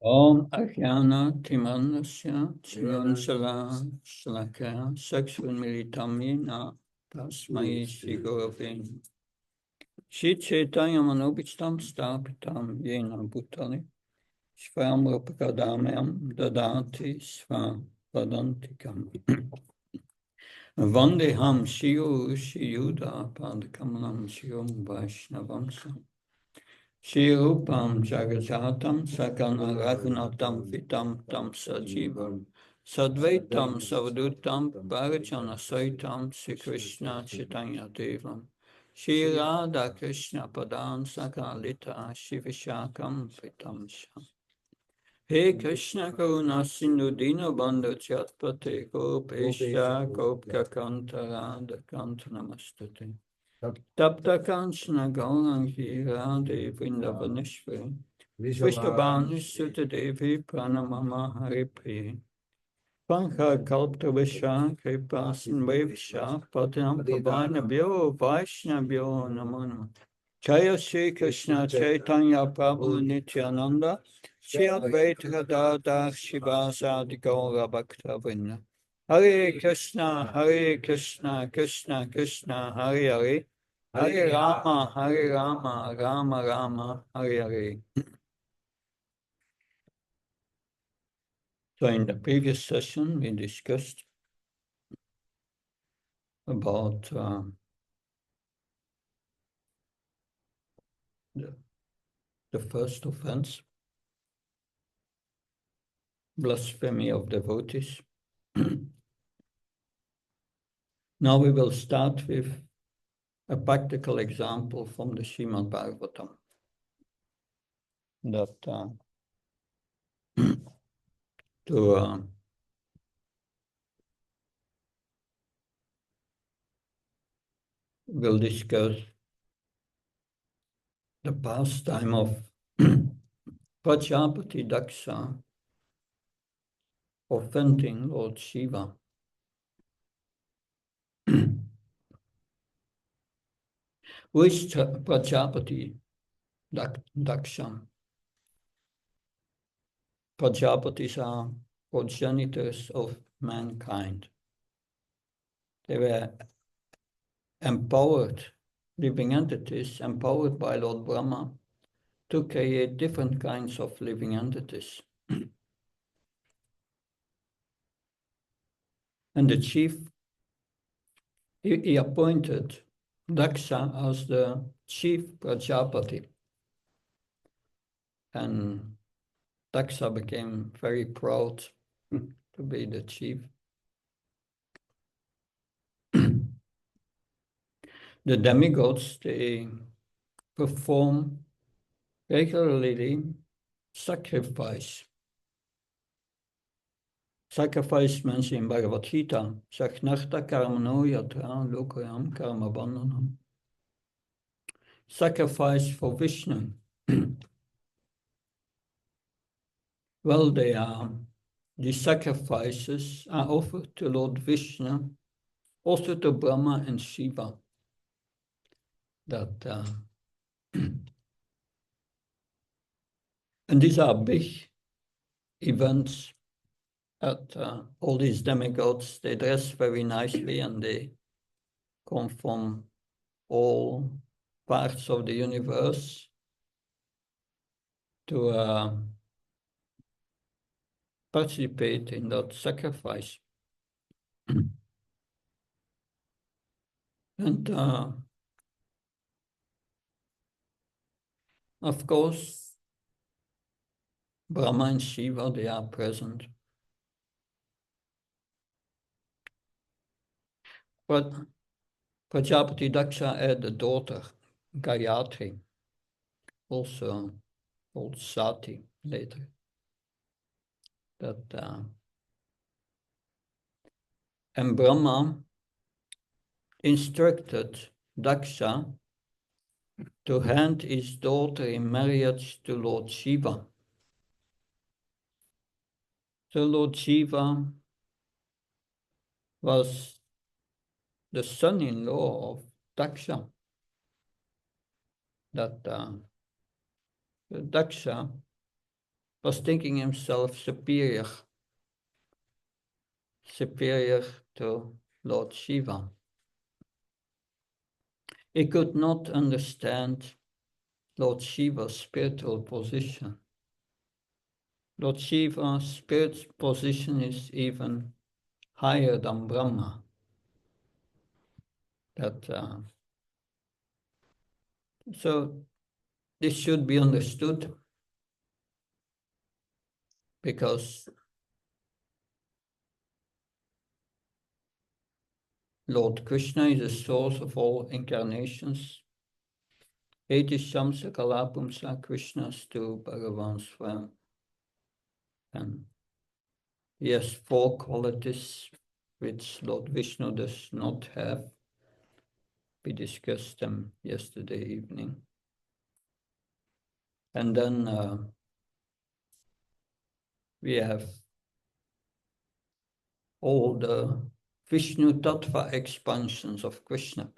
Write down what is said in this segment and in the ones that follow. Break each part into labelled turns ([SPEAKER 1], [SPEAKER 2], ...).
[SPEAKER 1] Om Ajnana Timanasya Chivansala Shlakaya Sakshvamilitamina Tasmai Shri Gurave Shri Chaitanya Manobichtam Stapitam Yena Bhutale Svayam Rupakadamyam Dadati Sva Vadantikam Vandeham Shiyu Shiyuda Padakamalam Shiyum Vaishnavamsam Shri Rupam Jagajatam Sakana Raghunatam Vitam Tam Sajivam Sadvaitam Savadutam Bharajana Saitam Sri Krishna Chaitanya Devam Shri Radha Krishna Padan Sakalita Shivishakam Vitam Sham He Krishna Karuna Sindhu Dino Bandhu Chatpate Gopesha Gopka Kantara Kanta Namastate Tapta Kanchana Gaurangi Radhe Vrindavaneshwari Vishtabhanu Sutta Devi Pranamama Haripriye Pankha Kalptavasha Kripa Sindhavasha Patinam Pavanabhyo Vaishnavyo Namo Namo Jaya Shri Krishna Chaitanya Prabhu Nityananda Shri Advaita Gadadhar Shivasadi Gaura Bhakta Vrinda Hare Krishna Krishna Krishna Hare Hare Hare Rama, Rama Rama, Hare Hare. So in the previous session, we discussed about the first offense, blasphemy of devotees. Now we will start with a practical example from the Srimad Bhagavatam that we'll discuss the pastime of Prajapati Daksha offending Lord Shiva. Who is Prajapati Daksha? Prajapatis are progenitors of mankind. They were empowered, living entities, empowered by Lord Brahma to create different kinds of living entities. And the chief, he appointed Daksha as the chief Prajapati. And Daksha became very proud to be the chief. The demigods, they perform regularly sacrifice. Sacrifice mentioned in Bhagavad Gita, Saknarta karmano yatra lokayam karma bandhanam. Sacrifice for Vishnu. Well, the sacrifices are offered to Lord Vishnu, also to Brahma and Shiva. And these are big events that all these demigods, they dress very nicely and they come from all parts of the universe to participate in that sacrifice. And of course, Brahma and Shiva, they are present. But Prajapati Daksha had a daughter, Gayatri, also called Sati later. And Brahma instructed Daksha to hand his daughter in marriage to Lord Shiva. So Lord Shiva was the son-in-law of Daksha. Daksha was thinking himself superior to Lord Shiva. He could not understand Lord Shiva's spiritual position. Lord Shiva's spiritual position is even higher than Brahma. So this should be understood, because Lord Krishna is the source of all incarnations. Eti Shamsa Kalapumsa Krishnastu Bhagavan Swam. And he has 4 qualities which Lord Vishnu does not have. We discussed them yesterday evening. And then we have all the Vishnu Tattva expansions of Krishna.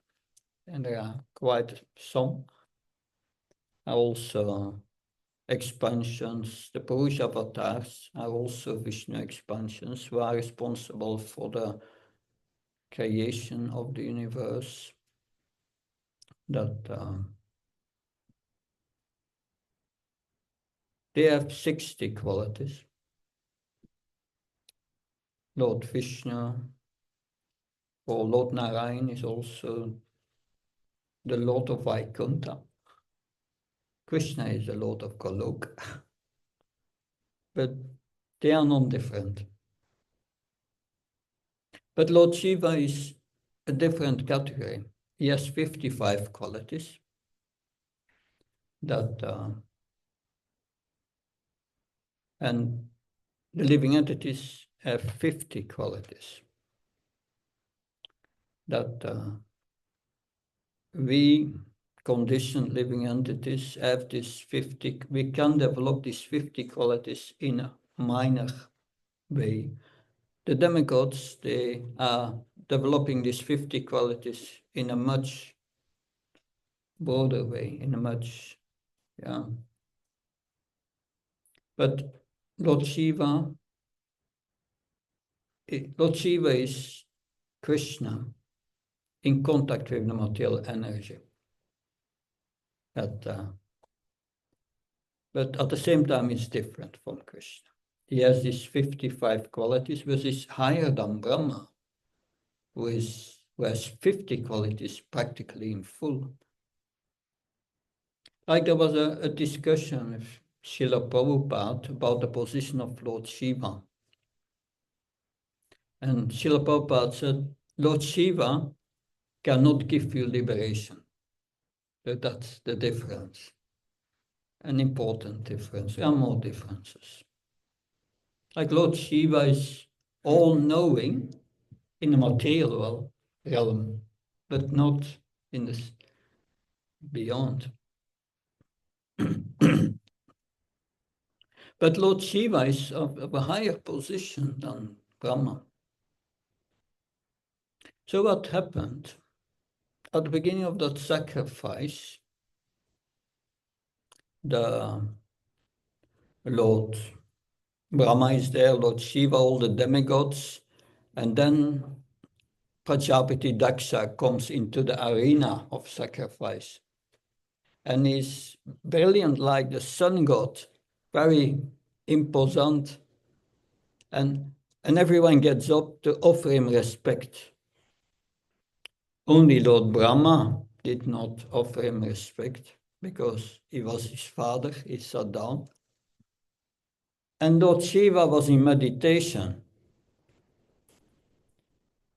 [SPEAKER 1] And there are quite some. Also expansions, the Purusha avatars are also Vishnu expansions, who are responsible for the creation of the universe. They have 60 qualities. Lord Vishnu or Lord Narayan is also the Lord of Vaikuntha. Krishna is the Lord of Goloka. But they are non-different. But Lord Shiva is a different category. He has 55 qualities and the living entities have 50 qualities we conditioned living entities have this 50. We can develop these 50 qualities in a minor way. The demigods, they are developing these 50 qualities in a much broader way, But Lord Shiva is Krishna in contact with the material energy. But at the same time, it's different from Krishna. He has these 55 qualities, which is higher than Brahma, who has 50 qualities practically in full. Like there was a discussion with Srila Prabhupada about the position of Lord Shiva. And Srila Prabhupada said, Lord Shiva cannot give you liberation. But that's the difference. An important difference. There are more differences. Like Lord Shiva is all-knowing in the material realm, but not in this beyond. But Lord Shiva is of a higher position than Brahma. So what happened? At the beginning of that sacrifice, the Lord Brahma is there, Lord Shiva, all the demigods, and then Prajapati Daksha comes into the arena of sacrifice. And he's brilliant like the sun god, very imposant. And everyone gets up to offer him respect. Only Lord Brahma did not offer him respect because he was his father, he sat down. And Lord Shiva was in meditation.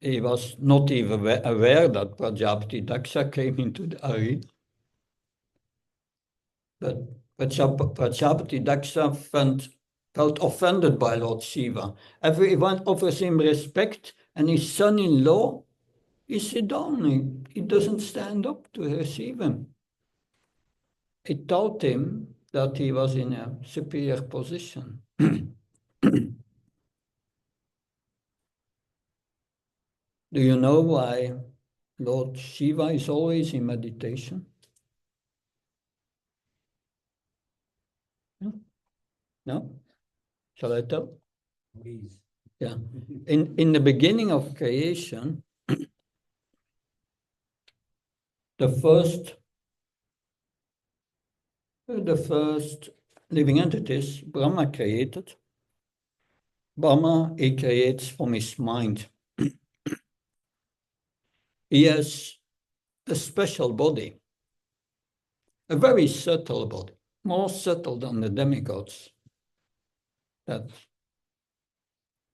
[SPEAKER 1] He was not even aware that Prajapati Daksha came into the arena. But Prajapati Daksha felt offended by Lord Shiva. Everyone offers him respect, and his son-in-law, he sit down. He doesn't stand up to receive him. It taught him that he was in a superior position. Do you know why Lord Shiva is always in meditation? Yeah. No? Shall I tell?
[SPEAKER 2] Please.
[SPEAKER 1] Yeah. In the beginning of creation, the first living entities Brahma created. Brahma, he creates from his mind. He has a special body, a very subtle body, more subtle than the demigods. That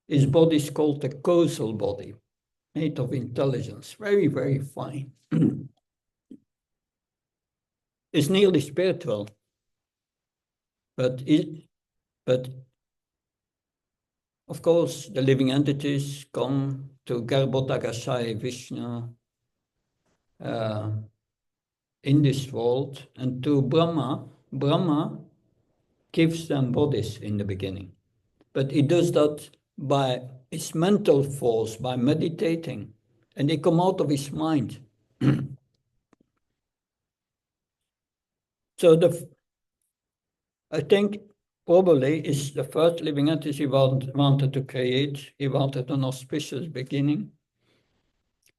[SPEAKER 1] his body is called the causal body, made of intelligence, very, very fine. It's nearly spiritual, but of course the living entities come to Garbhodakashaya Vishnu in this world, and to Brahma. Brahma gives them bodies in the beginning, but he does that by his mental force, by meditating, and they come out of his mind. So I think probably is the first living entity he wanted to create. He wanted an auspicious beginning,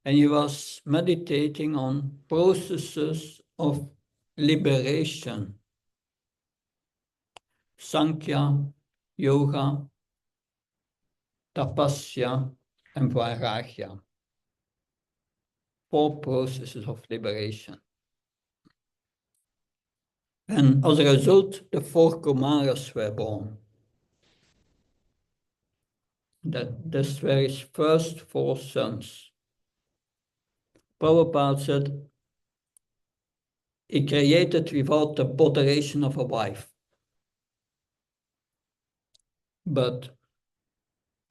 [SPEAKER 1] and he was meditating on processes of liberation, Sankhya, Yoga, Tapasya, and Vairagya. 4 processes of liberation. And as a result, the 4 Kumaras were born. This were his first 4 sons. Prabhupada said he created without the botheration of a wife. But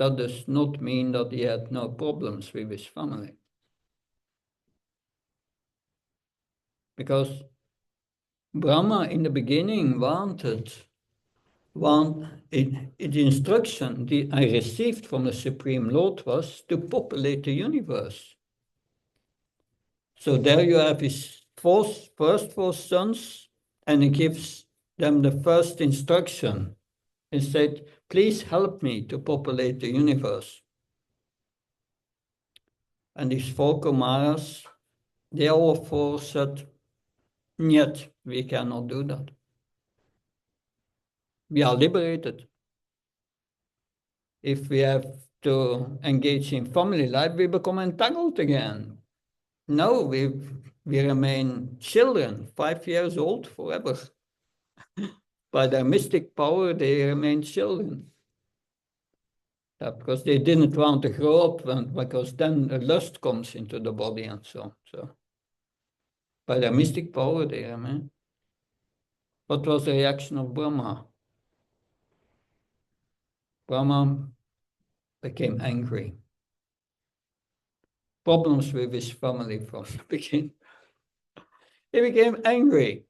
[SPEAKER 1] that does not mean that he had no problems with his family. Because Brahma in the beginning wanted the instruction I received from the Supreme Lord was to populate the universe. So there you have his first 4 sons, and he gives them the first instruction. He said, please help me to populate the universe. And these 4 Kumaras, they all 4 said, yet we cannot do that. We are liberated. If we have to engage in family life, we become entangled again. No, we remain children, 5 years old forever. By their mystic power, they remain children. Because they didn't want to grow up, because then a lust comes into the body and so on. So by their mystic power, they remain. What was the reaction of Brahma? Brahma became angry. Problems with his family from the beginning. He became angry.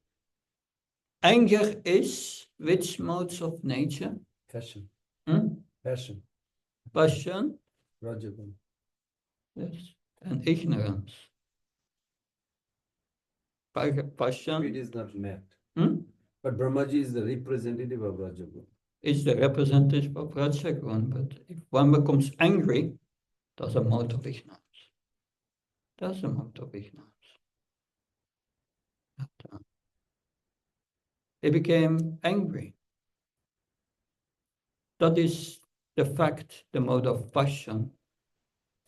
[SPEAKER 1] Anger is which modes of nature?
[SPEAKER 2] Passion.
[SPEAKER 1] Passion. Passion.
[SPEAKER 2] Rajagun.
[SPEAKER 1] Yes. And ignorance. Passion.
[SPEAKER 2] It is not met. But Brahmaji is the representative of Rajagun.
[SPEAKER 1] Is the representative of Rajagun, but if one becomes angry, that's a mode of ignorance. That's a mode of ignorance. He became angry. That is the fact, the mode of passion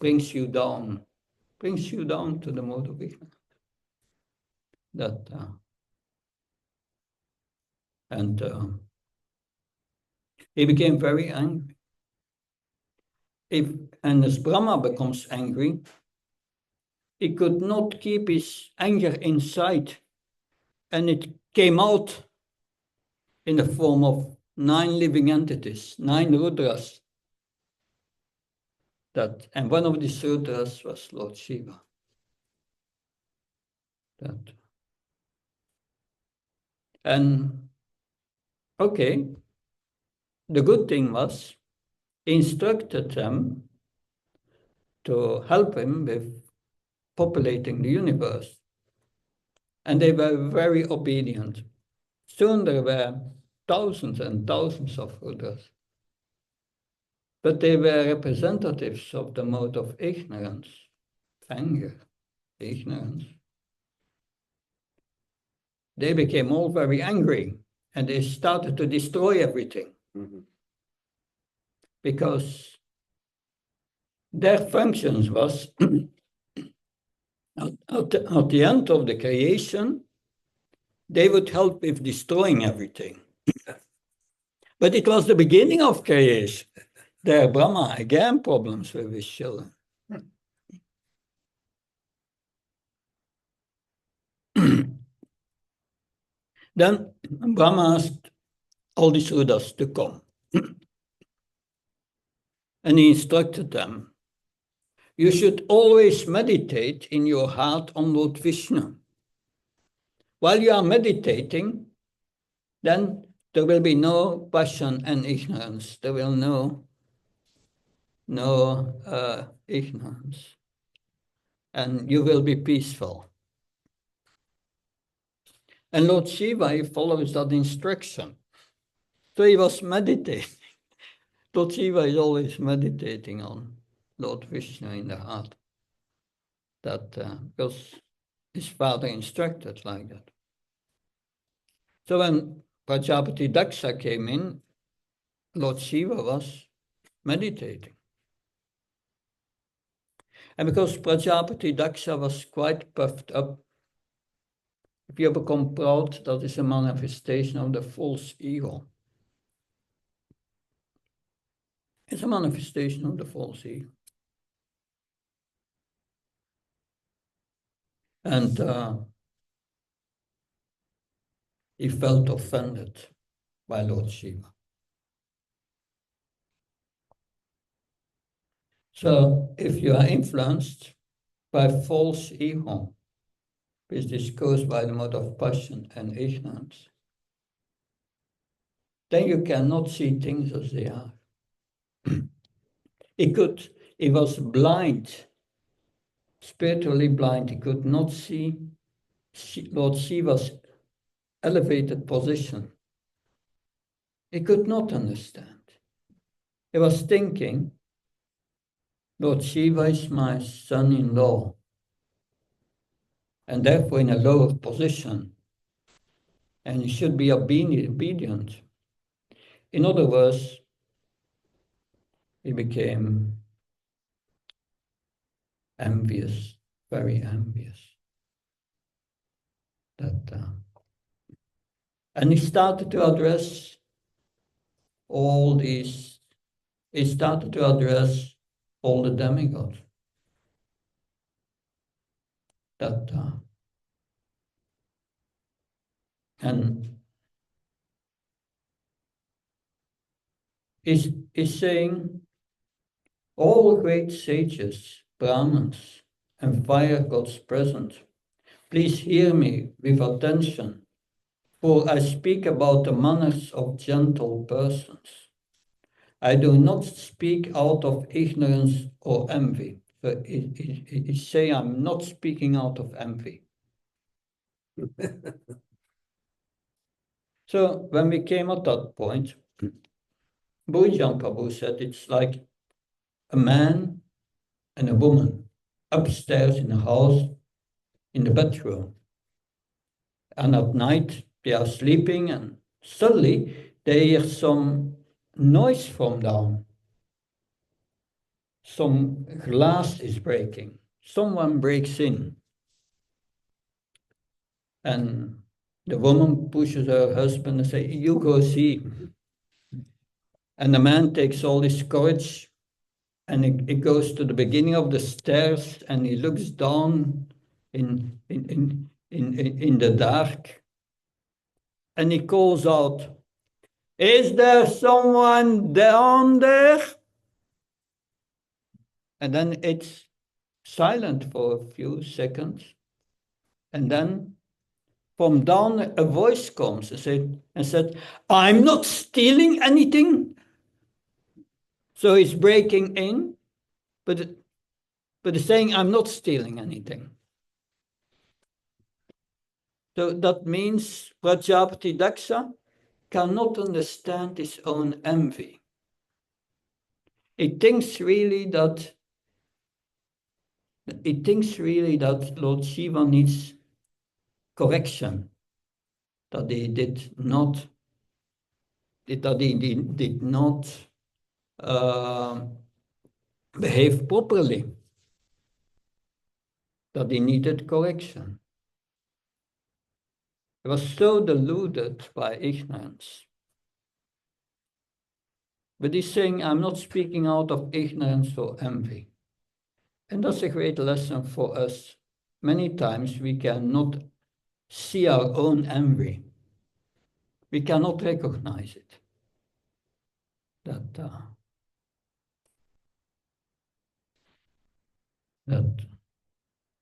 [SPEAKER 1] brings you down to the mode of ignorance. He became very angry. And as Brahma becomes angry, he could not keep his anger inside, and it came out in the form of 9 living entities, 9 Rudras. And one of these Rudras was Lord Shiva. And okay, the good thing was, he instructed them to help him with populating the universe. And they were very obedient. Soon there were thousands and thousands of Rudras. But they were representatives of the mode of ignorance, anger, ignorance. They became all very angry and they started to destroy everything. Because their functions was at the end of the creation, they would help with destroying everything. But it was the beginning of creation. There, Brahma again problems with his children. Then Brahma asked all these Rudras to come. And he instructed them, you should always meditate in your heart on Lord Vishnu. While you are meditating, then there will be no passion and ignorance. There will no ignorance. And you will be peaceful. And Lord Shiva, he follows that instruction. So he was meditating. Lord Shiva is always meditating on Lord Vishnu in the heart. That because his father instructed like that. So when Prajapati Daksha came in, Lord Shiva was meditating. And because Prajapati Daksha was quite puffed up, if you become proud, that is a manifestation of the false ego. It's a manifestation of the false ego. And he felt offended by Lord Shiva. So if you are influenced by false ego, which is caused by the mode of passion and ignorance, then you cannot see things as they are. He was blind, spiritually blind. He could not see Lord Shiva's elevated position. He could not understand. He was thinking, Lord Shiva is my son-in-law, and therefore in a lower position, and he should be obedient. In other words, he became envious, very envious. And he started to address all these, he started to address all the demigods. And he's saying, all great sages, Brahmins, and fire gods present, please hear me with attention, for I speak about the manners of gentle persons. I do not speak out of ignorance or envy. So he say I'm not speaking out of envy. So when we came at that point, Bhujan Prabhu said it's like a man and a woman upstairs in a house in the bedroom. And at night they are sleeping and suddenly they hear some noise from down. Some glass is breaking. Someone breaks in. And the woman pushes her husband and says, you go see. And the man takes all his courage and he goes to the beginning of the stairs and he looks down in the dark. And he calls out, is there someone down there? And then it's silent for a few seconds. And then from down a voice comes and said, I'm not stealing anything. So he's breaking in, but he's saying, I'm not stealing anything. So that means Prajapati Daksha, cannot understand his own envy. He thinks really that Lord Shiva needs correction, that he did not behave properly, that he needed correction. He was so deluded by ignorance. But he's saying, I'm not speaking out of ignorance or envy. And that's a great lesson for us. Many times we cannot see our own envy. We cannot recognize it.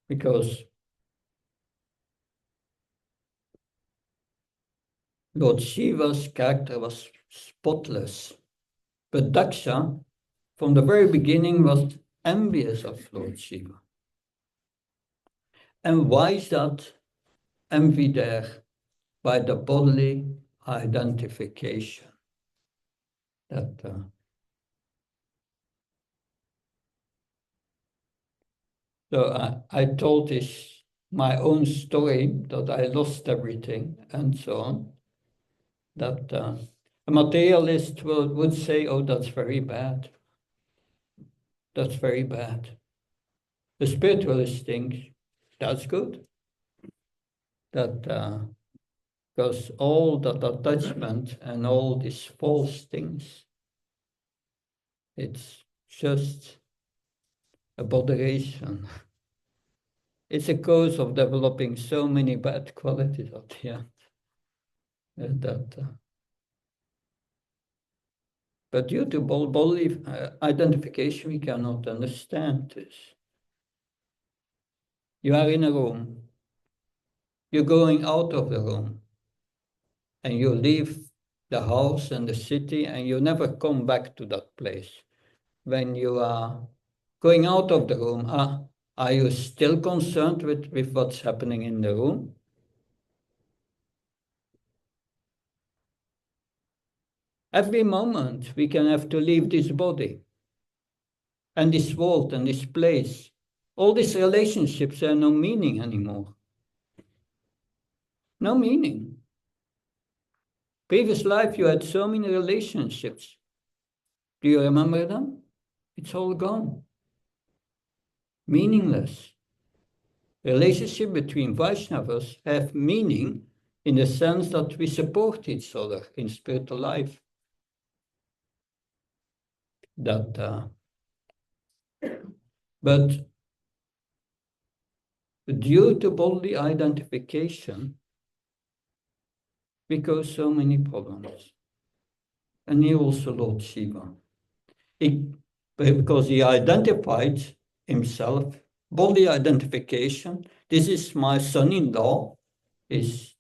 [SPEAKER 1] Because Lord Shiva's character was spotless. But Daksha, from the very beginning, was envious of Lord Shiva. And why is that envy there? By the bodily identification. So I told my own story that I lost everything and so on. That a materialist would say, oh, that's very bad. That's very bad. The spiritualist thinks that's good. Because all that attachment and all these false things, it's just a botheration. It's a cause of developing so many bad qualities at the end. But due to bodily identification, we cannot understand this. You are in a room. You're going out of the room. And you leave the house and the city, and you never come back to that place. When you are going out of the room, are you still concerned with what's happening in the room? Every moment we can have to leave this body and this world and this place. All these relationships have no meaning anymore. No meaning. Previous life you had so many relationships. Do you remember them? It's all gone. Meaningless. Relationship between Vaishnavas have meaning in the sense that we support each other in spiritual life. But due to bodily identification, we cause so many problems. And he also Lord Shiva. Because he identified himself, bodily identification. This is my son-in-law, is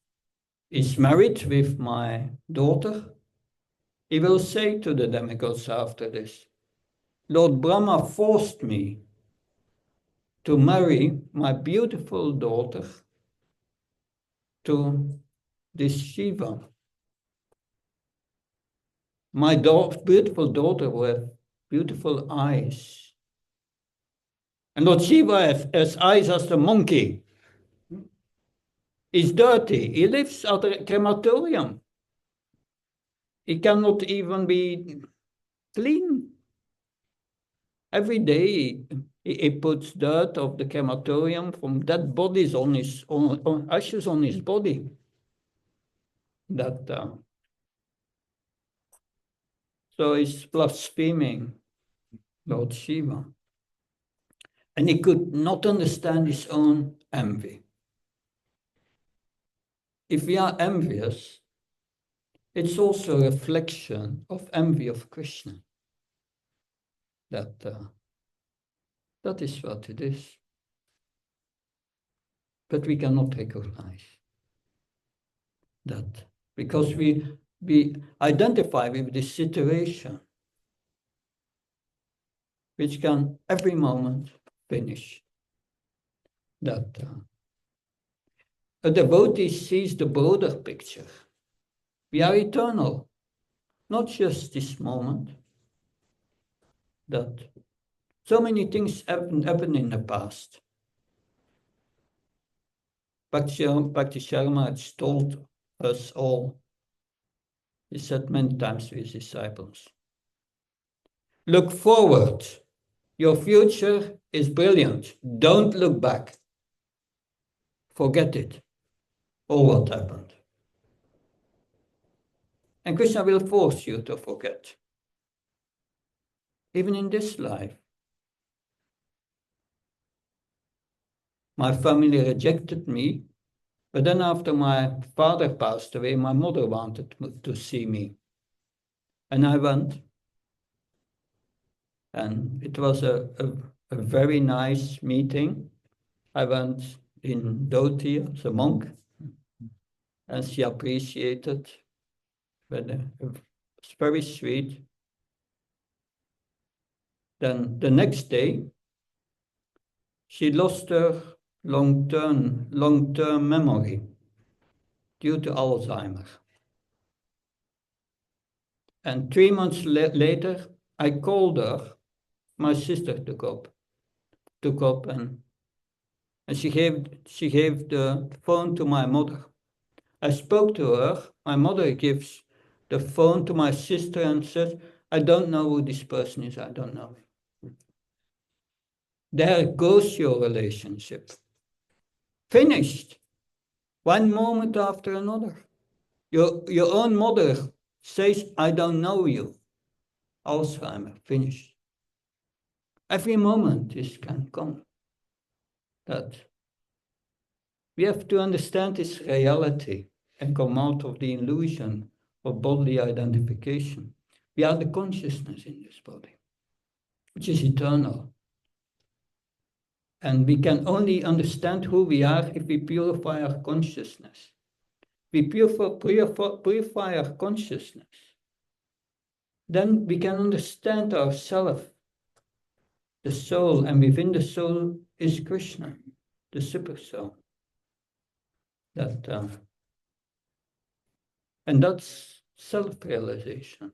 [SPEAKER 1] married with my daughter. He will say to the demigods after this, Lord Brahma forced me to marry my beautiful daughter to this Shiva. My beautiful daughter with beautiful eyes. And Lord Shiva has eyes as a monkey. He's dirty. He lives at a crematorium. He cannot even be clean. Every day he puts dirt of the crematorium from dead bodies on ashes on his body. So he's blaspheming Lord Shiva. And he could not understand his own envy. If we are envious, it's also a reflection of envy of Krishna. That is what it is. But we cannot recognize that because we identify with this situation, which can every moment finish. A devotee sees the broader picture. We are eternal, not just this moment. That so many things happened in the past. Bhakti Sharma has told us all, he said many times to his disciples, look forward. Your future is brilliant. Don't look back. Forget it. All what happened. And Krishna will force you to forget. Even in this life. My family rejected me, but then after my father passed away, my mother wanted to see me. And I went. And it was a very nice meeting. I went in dhoti as a monk, and she appreciated. But it's very sweet. Then the next day, she lost her long-term memory due to Alzheimer. And 3 months later, I called her. My sister took up, and she gave the phone to my mother. I spoke to her. My mother gives the phone to my sister and says, I don't know who this person is. I don't know. There goes your relationship. Finished. One moment after another. Your own mother says, I don't know you. Alzheimer, finished. Every moment this can come. That we have to understand this reality and come out of the illusion of bodily identification. We are the consciousness in this body, which is eternal. And we can only understand who we are if we purify our consciousness. We purify our consciousness. Then we can understand ourselves, the soul, and within the soul is Krishna, the super soul. And that's self-realization.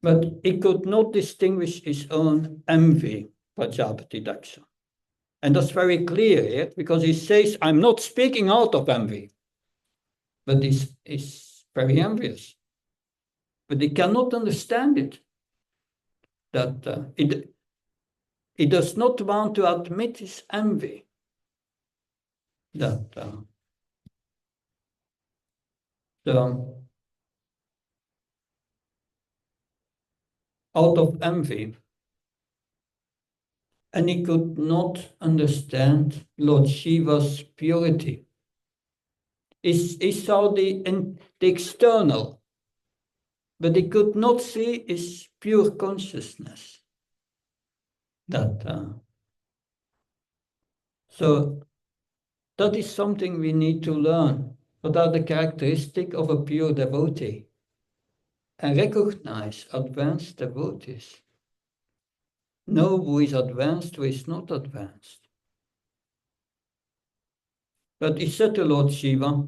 [SPEAKER 1] But he could not distinguish his own envy, Prajapati Daksha. And that's very clear here, because he says, I'm not speaking out of envy. But he's very envious. But he cannot understand it. That he does not want to admit his envy. So out of envy. And he could not understand Lord Shiva's purity. He saw the external, but he could not see his pure consciousness. So that is something we need to learn. What are the characteristics of a pure devotee? And recognize advanced devotees. Know who is advanced, who is not advanced. But he said to Lord Shiva,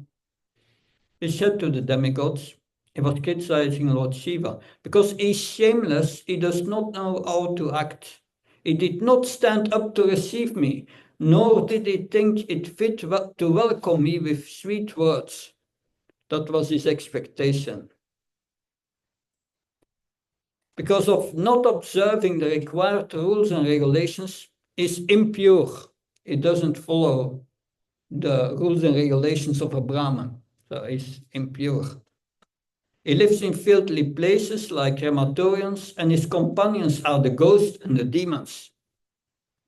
[SPEAKER 1] he said to the demigods, he was criticizing Lord Shiva, because he's shameless, he does not know how to act. He did not stand up to receive me, nor did he think it fit to welcome me with sweet words. That was his expectation. Because of not observing the required rules and regulations, is impure. It doesn't follow the rules and regulations of a Brahman, so he's impure. He lives in filthy places like crematoriums, and his companions are the ghosts and the demons.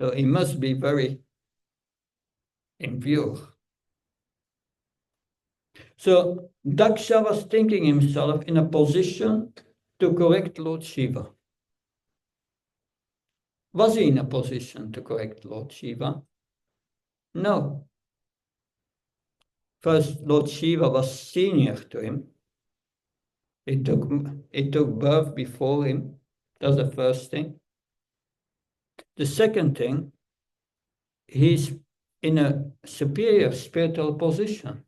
[SPEAKER 1] So he must be very impure. So Daksha was thinking himself in a position to correct Lord Shiva. Was he in a position to correct Lord Shiva? No. First, Lord Shiva was senior to him. He took birth before him. That's the first thing. The second thing, he's in a superior spiritual position.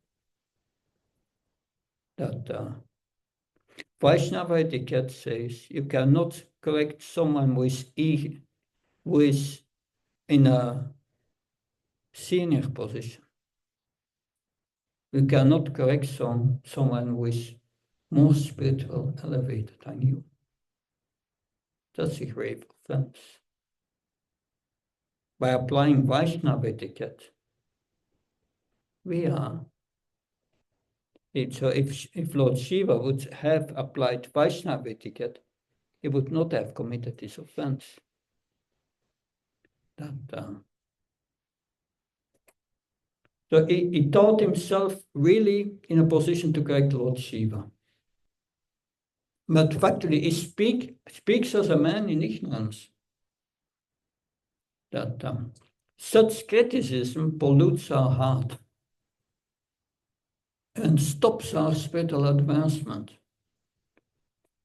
[SPEAKER 1] That Vaishnava etiquette says you cannot correct someone who is in a senior position. You cannot correct someone who is more spiritual, elevated than you. That's a grave offense. By applying Vaishnava etiquette, we are. So if Lord Shiva would have applied Vaishnava etiquette, he would not have committed this offense. So he thought himself really in a position to correct Lord Shiva. But factually, he speaks as a man in ignorance. That such criticism pollutes our heart and stops our spiritual advancement.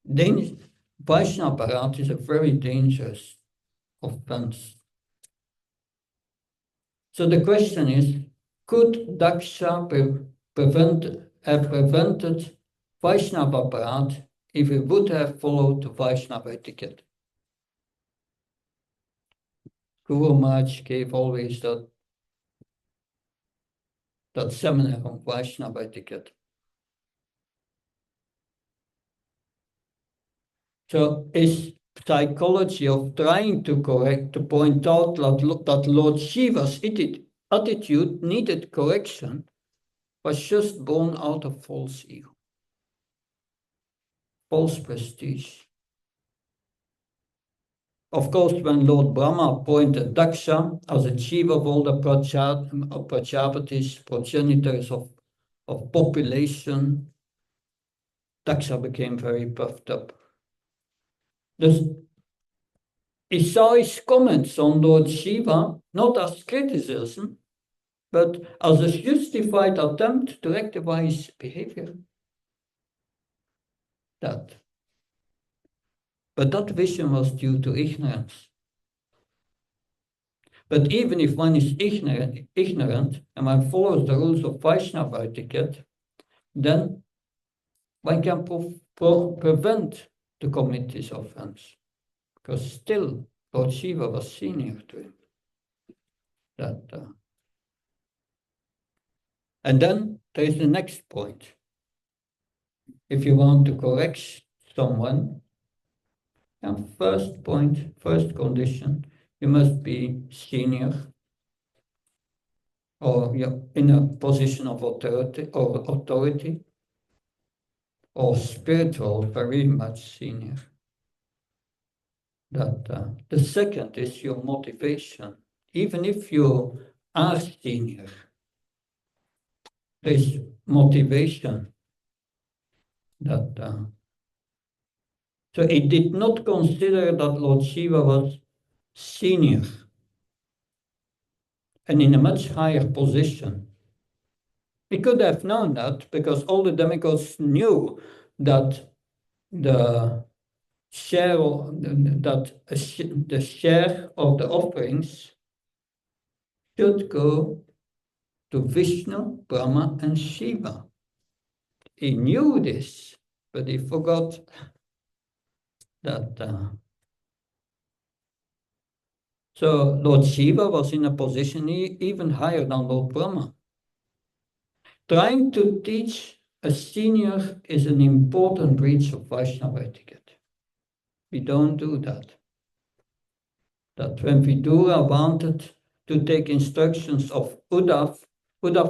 [SPEAKER 1] Vaishnava is a very dangerous offense. So the question is, could Daksha have prevented Vaishnava Parat if he would have followed the Vaishnava etiquette? Guru Maharaj gave always that seminar on Vaishnava etiquette. So his psychology of trying to point out that Lord Shiva's attitude needed correction was just born out of false ego, false prestige. Of course, when Lord Brahma appointed Daksha as a chief of all the Prajapatis, progenitors of population, Daksha became very puffed up. He saw his comments on Lord Shiva not as criticism, but as a justified attempt to rectify his behavior. But that vision was due to ignorance. But even if one is ignorant and one follows the rules of Vaishnava etiquette, then one can prevent to commit this offense. Because still, Lord Shiva was senior to him. And then there is the next point. If you want to correct someone, and first condition, you must be senior or you're in a position of authority or spiritual, very much senior. The second is your motivation. Even if you are senior, there's motivation. So he did not consider that Lord Shiva was senior and in a much higher position. He could have known that because all the demigods knew that the share of the offerings should go to Vishnu, Brahma, and Shiva. He knew this, but he forgot that. So Lord Shiva was in a position even higher than Lord Brahma. Trying to teach a senior is an important breach of Vaishnava etiquette. We don't do that. That when Vidura wanted to take instructions of Uddhav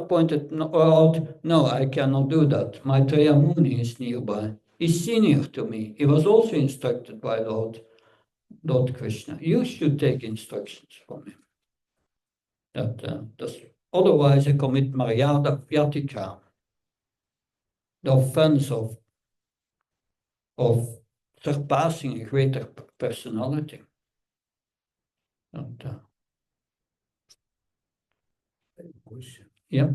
[SPEAKER 1] pointed out, no, I cannot do that. Maitreya Muni is nearby. He's senior to me. He was also instructed by Lord Krishna. You should take instructions from him. Otherwise, I commit Maryada Vyatika, the offense of surpassing a greater personality.
[SPEAKER 2] Question.
[SPEAKER 1] Yeah.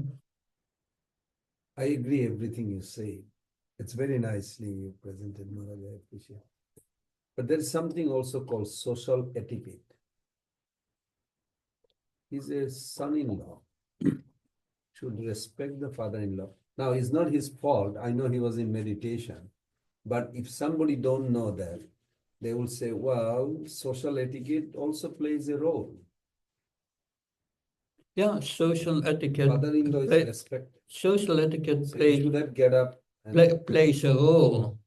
[SPEAKER 2] I agree everything you say. It's very nicely you presented, Maharaj. I appreciate. But there's something also called social etiquette. He's a son-in-law. Should respect the father-in-law. Now, it's not his fault. I know he was in meditation. But if somebody don't know that, they will say, well, social etiquette also plays a role.
[SPEAKER 1] Yeah, social etiquette.
[SPEAKER 2] Father-in-law is respected.
[SPEAKER 1] Social etiquette
[SPEAKER 2] So you should have get up and
[SPEAKER 1] plays a role.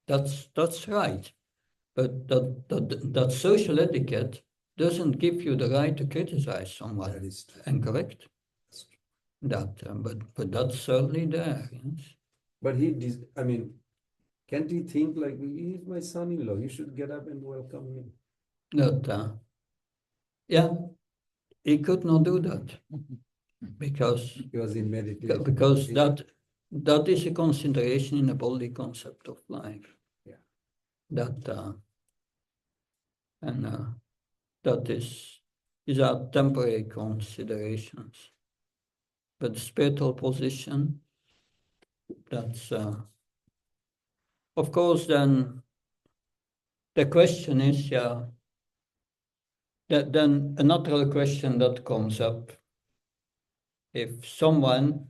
[SPEAKER 1] That's right. But that social etiquette doesn't give you the right to criticize someone.
[SPEAKER 2] that is true.
[SPEAKER 1] Incorrect.
[SPEAKER 2] That's true.
[SPEAKER 1] But that's certainly there. Yes.
[SPEAKER 2] But I mean, can't he think like, he's my son-in-law, he should get up and welcome me?
[SPEAKER 1] That yeah, he could not do that because
[SPEAKER 2] He was in meditation.
[SPEAKER 1] because that is a consideration in the body concept of life.
[SPEAKER 2] Yeah.
[SPEAKER 1] That and that these are temporary considerations. But the spiritual position, that's of course then the question is, yeah, that then a natural question that comes up, if someone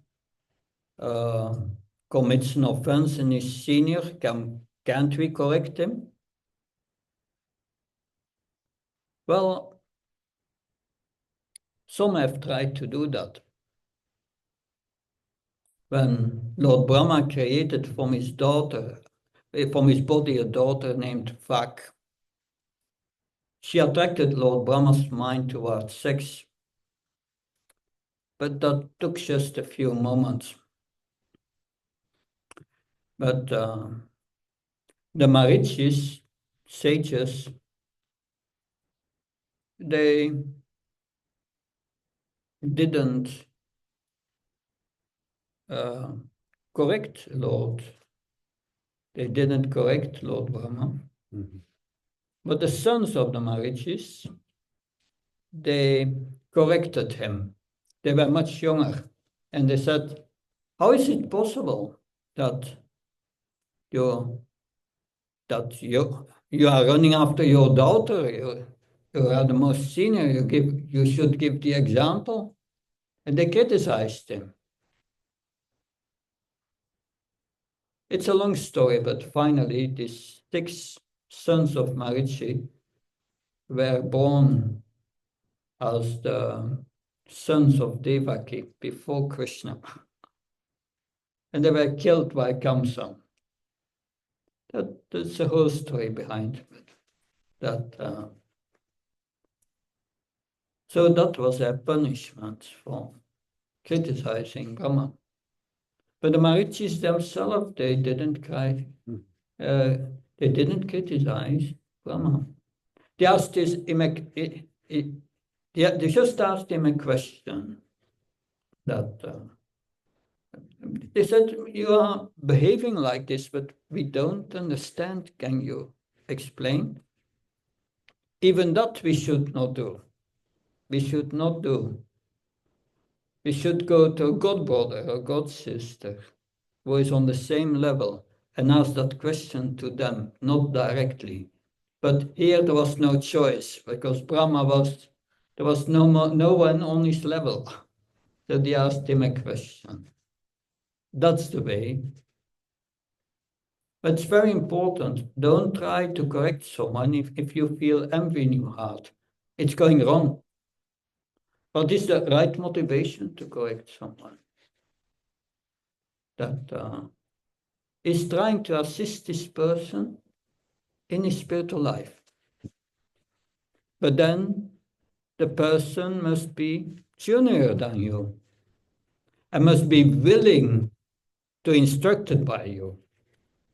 [SPEAKER 1] commits an offense and is senior, can't we correct him? Well, some have tried to do that. When Lord Brahma created from his body a daughter named Vak, she attracted Lord Brahma's mind towards sex, but that took just a few moments. But the Marishis, sages, they didn't correct Lord. They didn't correct Lord Brahma.
[SPEAKER 2] Mm-hmm.
[SPEAKER 1] But the sons of the Marishis, they corrected him. They were much younger. And they said, how is it possible that you are running after your daughter? You are the most senior. You should give the example. And they criticized him. It's a long story, but finally these 6 sons of Marichi were born as the sons of Devaki before Krishna. And they were killed by Kamsa. That's the whole story behind it. So that was a punishment for criticizing Brahma. But the Marichis themselves, they didn't cry. They didn't criticize Brahma. They asked they just asked him a question that they said, you are behaving like this, but we don't understand. Can you explain? Even that we should not do. We should not do. We should go to a god brother or god sister who is on the same level and ask that question to them, not directly. But here there was no choice because Brahma there was no one on his level. So they asked him a question. That's the way. But it's very important. Don't try to correct someone if you feel envy in your heart. It's going wrong. What is the right motivation to correct someone? That is trying to assist this person in his spiritual life. But then the person must be junior than you and must be willing to be instructed by you.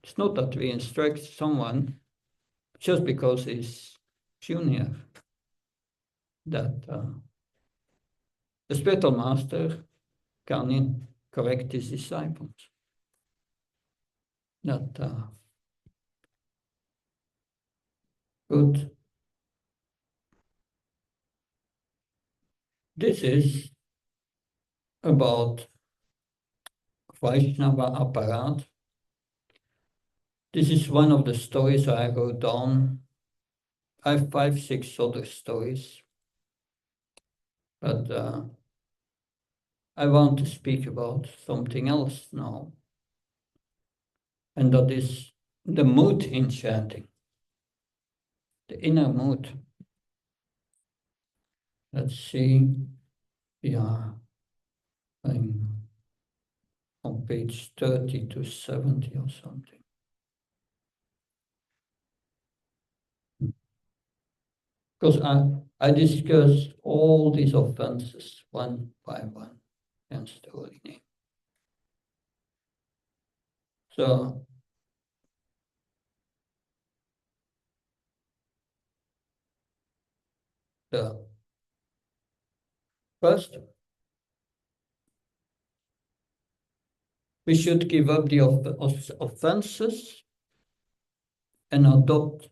[SPEAKER 1] It's not that we instruct someone just because he's junior. That the spiritual master can correct his disciples. That good. This is about Vaishnava Apparat. This is one of the stories I wrote down. I have 5, 6 other stories. But I want to speak about something else now, and that is the mood in chanting, the inner mood. Let's see, yeah, I'm on page 30 to 70 or something. Because I discuss all these offenses one by one against the holy name. So the first, we should give up the offenses and adopt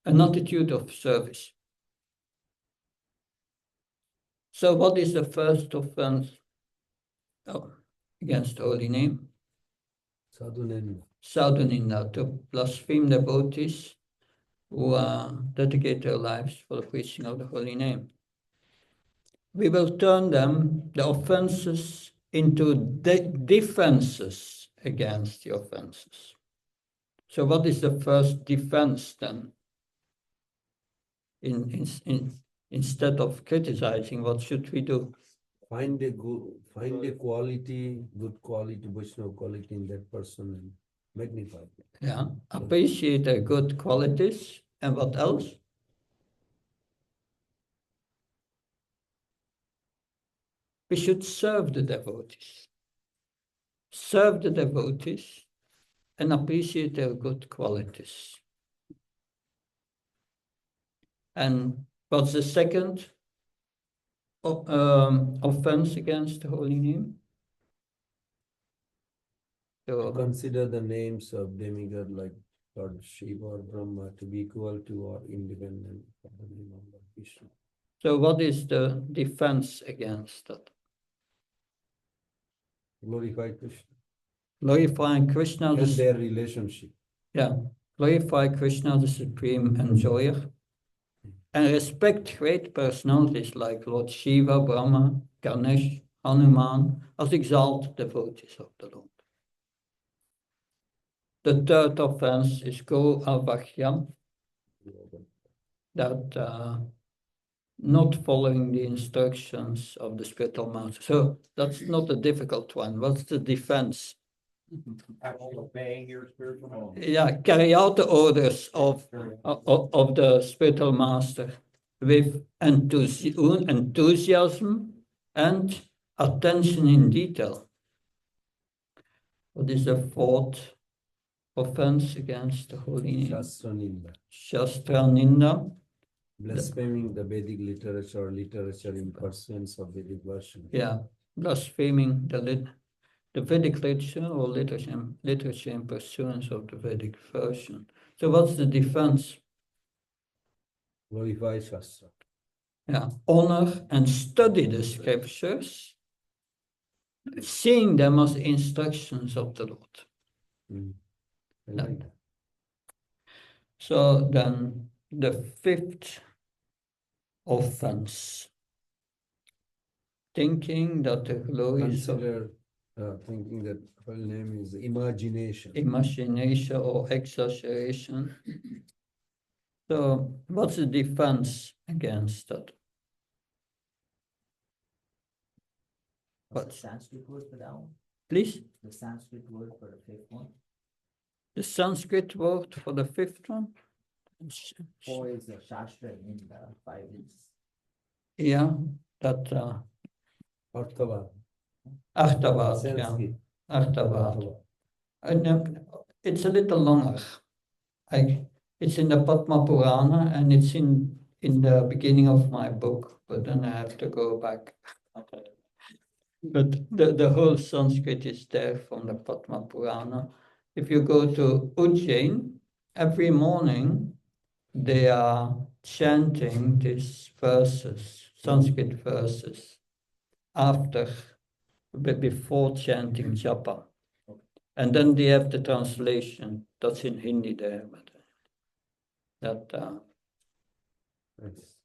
[SPEAKER 1] an attitude of service. So what is the first offense against the holy name? Sadhuninda, to blaspheme devotees who dedicate their lives for the preaching of the holy name. We will turn them, the offenses, into defenses against the offenses. So what is the first defense then? Instead of criticizing, what should we do?
[SPEAKER 2] Find a quality, good quality, Vaishnava quality in that person and magnify it.
[SPEAKER 1] Yeah, appreciate their good qualities. And what else? We should serve the devotees. Serve the devotees and appreciate their good qualities. And what's the second offense against the holy name?
[SPEAKER 2] To consider the names of demigod like Lord Shiva or Brahma to be equal to or independent of the name of Lord Vishnu.
[SPEAKER 1] So what is the defense against that?
[SPEAKER 2] Glorify Krishna.
[SPEAKER 1] Glorifying Krishna.
[SPEAKER 2] And their relationship.
[SPEAKER 1] Yeah, glorify Krishna, the supreme enjoyer, and respect great personalities like Lord Shiva, Brahma, Ganesh, Hanuman, as exalted devotees of the Lord. The third offense is Go Avakya, that not following the instructions of the spiritual master. So that's not a difficult one. What's the defense?
[SPEAKER 3] Actually obeying your spiritual law.
[SPEAKER 1] Yeah, carry out the orders of the spiritual master with enthusiasm and attention in detail. What is the fourth offense against the holy name?
[SPEAKER 2] Shastra Ninda.
[SPEAKER 1] Shastra Ninda.
[SPEAKER 2] Blaspheming the Vedic literature in pursuance of Vedic version.
[SPEAKER 1] Yeah, blaspheming the Vedic literature or literature in pursuance of the Vedic version. So what's the defense?
[SPEAKER 2] Glorify Shastra.
[SPEAKER 1] Yeah, honor and study the scriptures, seeing them as instructions of the Lord.
[SPEAKER 2] I like that.
[SPEAKER 1] So then the fifth offense, thinking that the glories of
[SPEAKER 2] thinking that her name is imagination.
[SPEAKER 1] Imagination or exaggeration. So what's the defense against that?
[SPEAKER 3] What's the Sanskrit word for that one?
[SPEAKER 1] Please?
[SPEAKER 3] The Sanskrit word for the fifth one?
[SPEAKER 1] The Sanskrit word for the fifth one?
[SPEAKER 3] Four is the Shastra in the five is.
[SPEAKER 1] Yeah, that
[SPEAKER 2] Arthavad.
[SPEAKER 1] Arthavad, yeah.
[SPEAKER 2] Sanskrit.
[SPEAKER 1] Arthavad. It's a little longer. It's in the Padma Purana and it's in the beginning of my book, but then I have to go back.
[SPEAKER 3] Okay.
[SPEAKER 1] But the whole Sanskrit is there from the Padma Purana. If you go to Ujjain, every morning they are chanting these verses, Sanskrit verses, before chanting japa. And then they have the translation, that's in Hindi there. But that
[SPEAKER 2] Nice.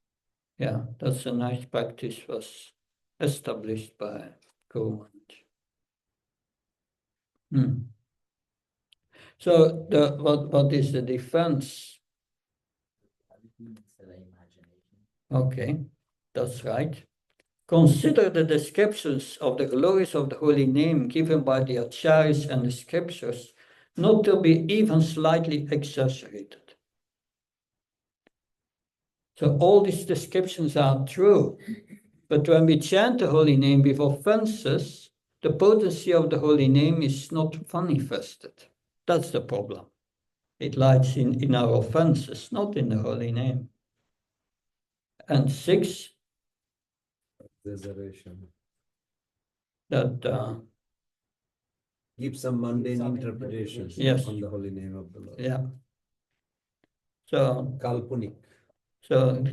[SPEAKER 1] Yeah, that's a nice practice, was established by Guru. So what is the defense? Okay, that's right. Consider the descriptions of the glories of the holy name given by the acharyas and the scriptures not to be even slightly exaggerated. So all these descriptions are true, but when we chant the holy name with offenses, the potency of the holy name is not manifested. That's the problem. It lies in our offenses, not in the holy name. And 6,
[SPEAKER 2] Reservation.
[SPEAKER 1] that
[SPEAKER 2] Give some mundane interpretation
[SPEAKER 1] Yes.
[SPEAKER 2] on the holy name of the Lord.
[SPEAKER 1] yeah. So
[SPEAKER 2] Kalpanic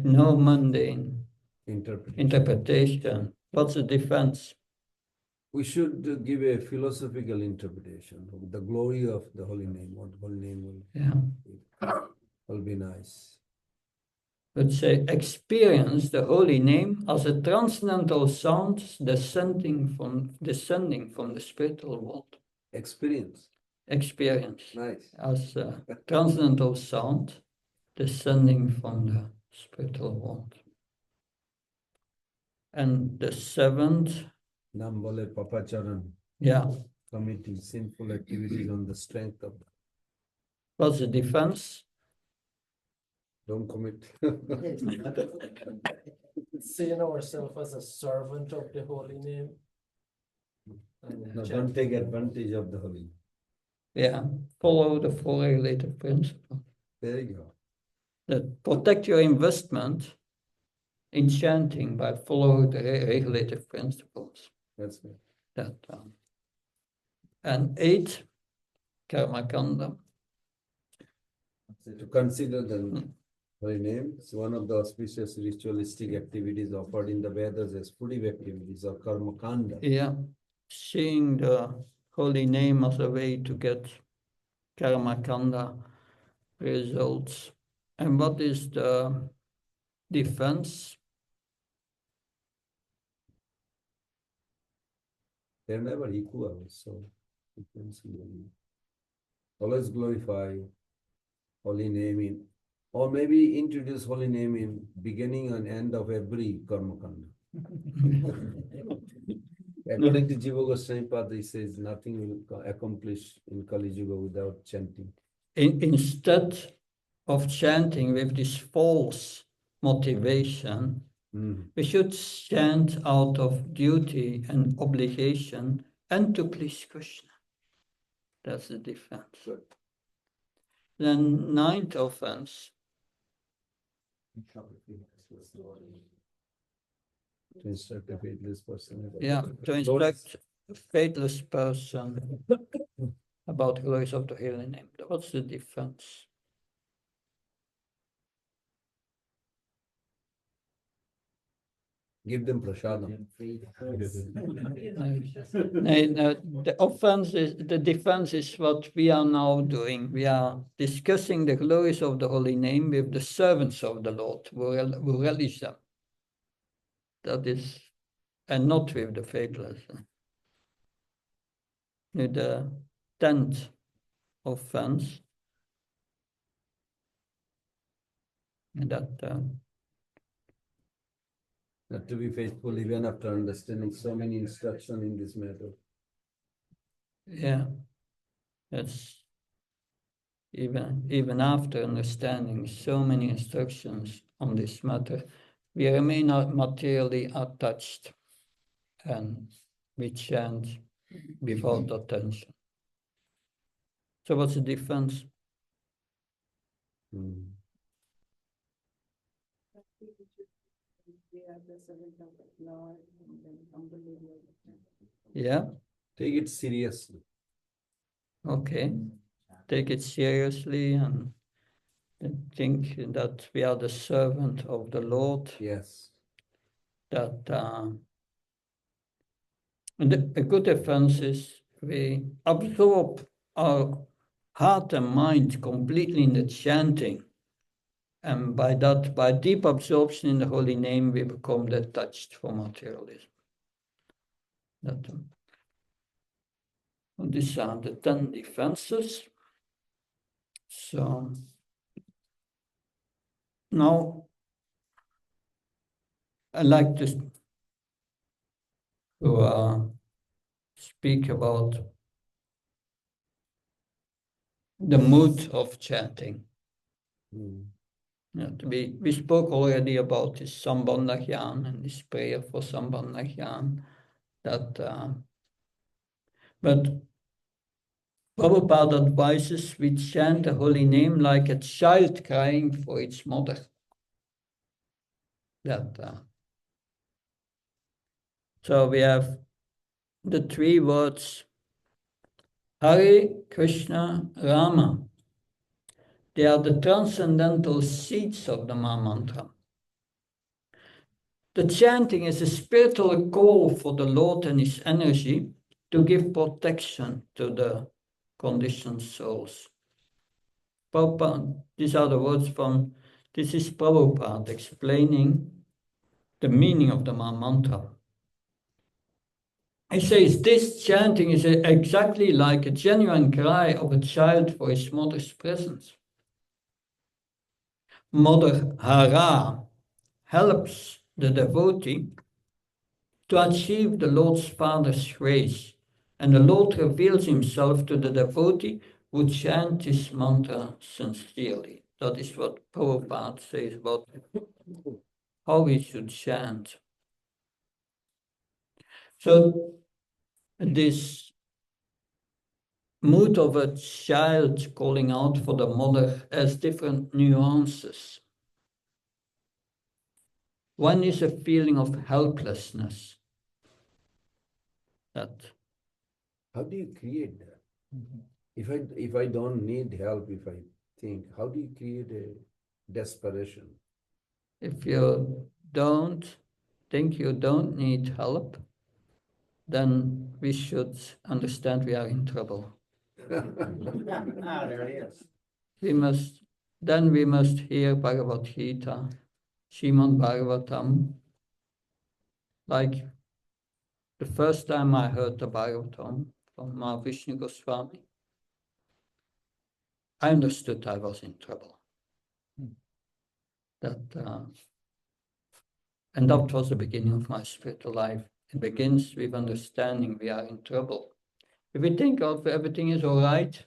[SPEAKER 1] no mundane
[SPEAKER 2] interpretation.
[SPEAKER 1] interpretation. What's the defense?
[SPEAKER 2] We should give a philosophical interpretation of the glory of the holy name. What holy name will be nice.
[SPEAKER 1] Let's say experience the holy name as a transcendental sound descending from the spiritual world.
[SPEAKER 2] Experience.
[SPEAKER 1] Experience
[SPEAKER 2] Nice.
[SPEAKER 1] as a transcendental sound descending from the spiritual world. And the 7th,
[SPEAKER 2] Nambole Papacharan.
[SPEAKER 1] yeah,
[SPEAKER 2] Committing sinful activities on the strength of.
[SPEAKER 1] what's the defense?
[SPEAKER 2] Don't commit.
[SPEAKER 3] Seeing ourselves as a servant of the holy name.
[SPEAKER 2] No, don't take advantage of the holy.
[SPEAKER 1] Yeah, follow the 4 regulative principles.
[SPEAKER 2] There you go.
[SPEAKER 1] That protect your investment in chanting by following the regulative principles.
[SPEAKER 2] That's it.
[SPEAKER 1] That and 8, karma kanda.
[SPEAKER 2] To consider the holy name, it's one of the auspicious ritualistic activities offered in the Vedas as pudiv activities or karma kanda.
[SPEAKER 1] Yeah, seeing the holy name as a way to get karma kanda results. And what is the defense?
[SPEAKER 2] They're never equal, so you can see them. Always glorify holy name in, or maybe introduce holy name in beginning and end of every karma kanda. According to Jiva Goswami Pada, he says nothing will accomplish in Kali Yuga without chanting.
[SPEAKER 1] Instead of chanting with this false motivation, we should chant out of duty and obligation and to please Krishna. That's the difference.
[SPEAKER 2] Good.
[SPEAKER 1] Then 9th offense.
[SPEAKER 2] To instruct a faithless person.
[SPEAKER 1] Yeah, to instruct a faithless person about the glories of the holy name. What's the difference?
[SPEAKER 2] Give them prasadam.
[SPEAKER 1] No, the offense is, the defense is what we are now doing. We are discussing the glories of the holy name with the servants of the Lord who relish them. That is, and not with the faithless. With the 10th offense, that
[SPEAKER 2] Not to be faithful even after understanding so many instructions in this matter.
[SPEAKER 1] yeah, that's even after understanding so many instructions on this matter, we remain materially attached and we chant without attention. So what's the difference? Yeah,
[SPEAKER 2] Take it seriously.
[SPEAKER 1] okay. Take it seriously and think that we are the servant of the Lord.
[SPEAKER 2] Yes.
[SPEAKER 1] That and a good defense is we absorb our heart and mind completely in the chanting And by that, by deep absorption in the holy name, we become detached from materialism. That, and these are the 10 defenses. So now I'd like to speak about the mood of chanting. Yeah, we spoke already about this Sambandhagyan and this prayer for Sambandhagyan. But Prabhupada advises we chant the holy name like a child crying for its mother. So we have the 3 words Hare Krishna Rama. They are the transcendental seeds of the Maha Mantra. The chanting is a spiritual call for the Lord and his energy to give protection to the conditioned souls. Prabhupada, these are the words from, this is Prabhupada explaining the meaning of the Maha Mantra. He says this chanting is exactly like a genuine cry of a child for his mother's presence. Mother Hara helps the devotee to achieve the Lord's Father's grace, and the Lord reveals himself to the devotee who chant this mantra sincerely. That is what Prabhupada says about how we should chant. So this mood of a child calling out for the mother has different nuances. One is a feeling of helplessness. That
[SPEAKER 2] how do you create that? If I don't need help, if I think, how do you create a desperation?
[SPEAKER 1] if you don't think you don't need help, then we should understand we are in trouble.
[SPEAKER 3] There it is.
[SPEAKER 1] We must hear Bhagavad Gita, Srimad Bhagavatam. Like the first time I heard the Bhagavatam from Mahavishnu Goswami, I understood I was in trouble. And that was the beginning of my spiritual life. It begins with understanding we are in trouble. If we think of everything is all right,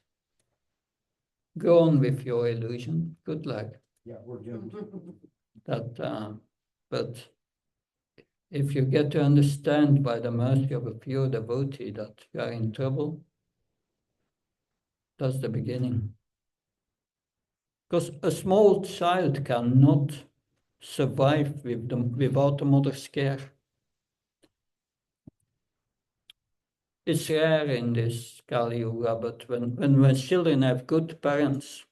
[SPEAKER 1] go on with your illusion. Good luck.
[SPEAKER 3] Yeah, we're doomed.
[SPEAKER 1] But if you get to understand by the mercy of a pure devotee that you are in trouble, that's the beginning. Because a small child cannot survive without the mother's care. It's rare in this Kali Yuga, but when children have good parents,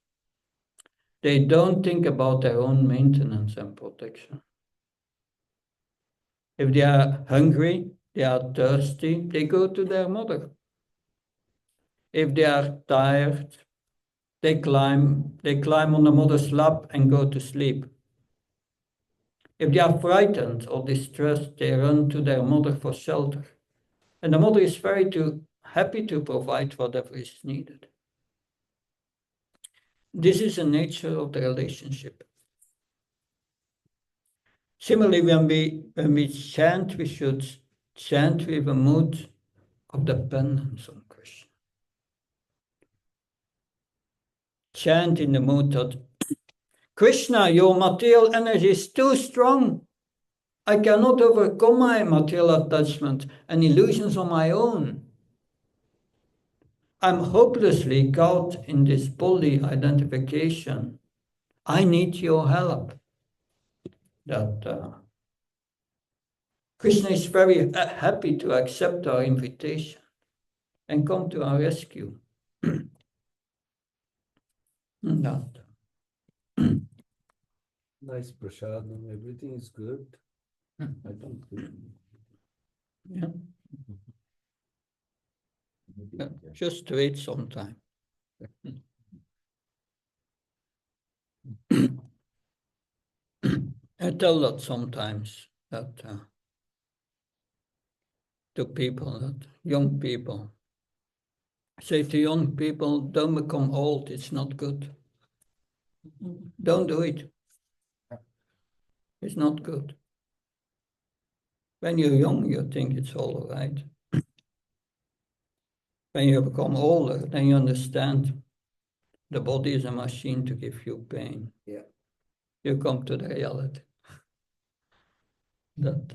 [SPEAKER 1] they don't think about their own maintenance and protection. If they are hungry, they are thirsty, they go to their mother. If they are tired, they climb on the mother's lap and go to sleep. If they are frightened or distressed, they run to their mother for shelter. And the mother is very happy to provide whatever is needed. This is the nature of the relationship. Similarly, when we chant, we should chant with a mood of dependence on Krishna. Chant in the mood that Krishna, your material energy is too strong. I cannot overcome my material attachment and illusions on my own. I'm hopelessly caught in this body identification. I need your help. Krishna is very happy to accept our invitation and come to our rescue.
[SPEAKER 2] Nice prasadam, everything is good. I don't feel.
[SPEAKER 1] Yeah. Just wait some time. I tell that sometimes that to people, that young people, say to young people, don't become old, it's not good. Don't do it. It's not good. When you're young, you think it's all right. When you become older, then you understand the body is a machine to give you pain.
[SPEAKER 2] Yeah.
[SPEAKER 1] You come to the reality that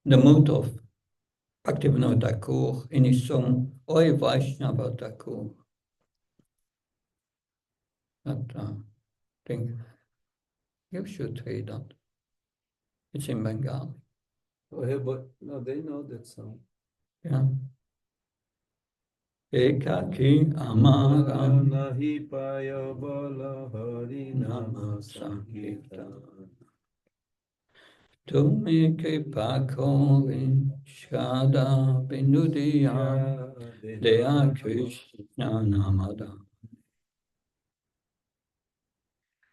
[SPEAKER 1] the mood of Bhaktivinoda Thakur in his song Oi Vaishnava Thakur, that think you should read that. It's in Bengali.
[SPEAKER 2] Oh, yeah, but no, they know that song.
[SPEAKER 1] Yeah. Ekaki amara
[SPEAKER 2] Nahi paya bala hari nama
[SPEAKER 1] nama
[SPEAKER 2] sankirtan.
[SPEAKER 1] sankirtan. Tumi kripa kori shada binudiya Deya Krishna namada.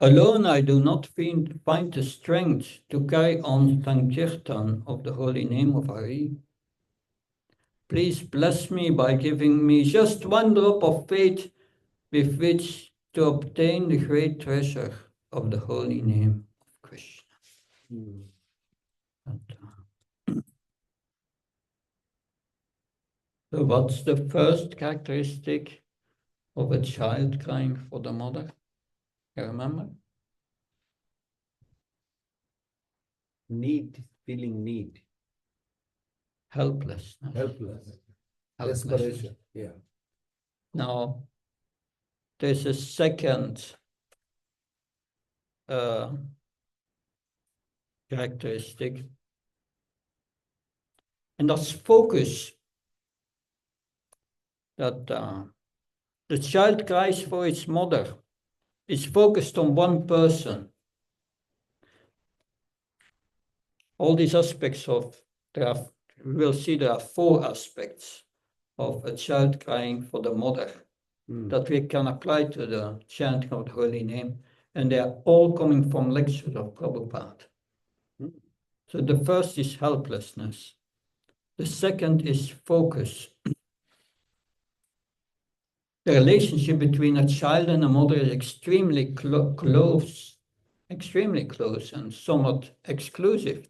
[SPEAKER 1] Alone I do not find the strength to carry on Sankirtan of the holy name of Hari. Please bless me by giving me just one drop of faith with which to obtain the great treasure of the holy name of Krishna. So what's the first characteristic of a child crying for the mother? You remember?
[SPEAKER 2] Need, feeling need,
[SPEAKER 1] Helplessness.
[SPEAKER 2] helpless,
[SPEAKER 1] Helplessness.
[SPEAKER 2] desperation. Yeah.
[SPEAKER 1] Now, there's a second characteristic, and that's focus. That the child cries for its mother. It's focused on one person. All these aspects of, we'll see there are 4 aspects of a child crying for the mother that we can apply to the chanting of the holy name. And they are all coming from lectures of Prabhupada. So the first is helplessness. The second is focus. The relationship between a child and a mother is extremely close and somewhat exclusive.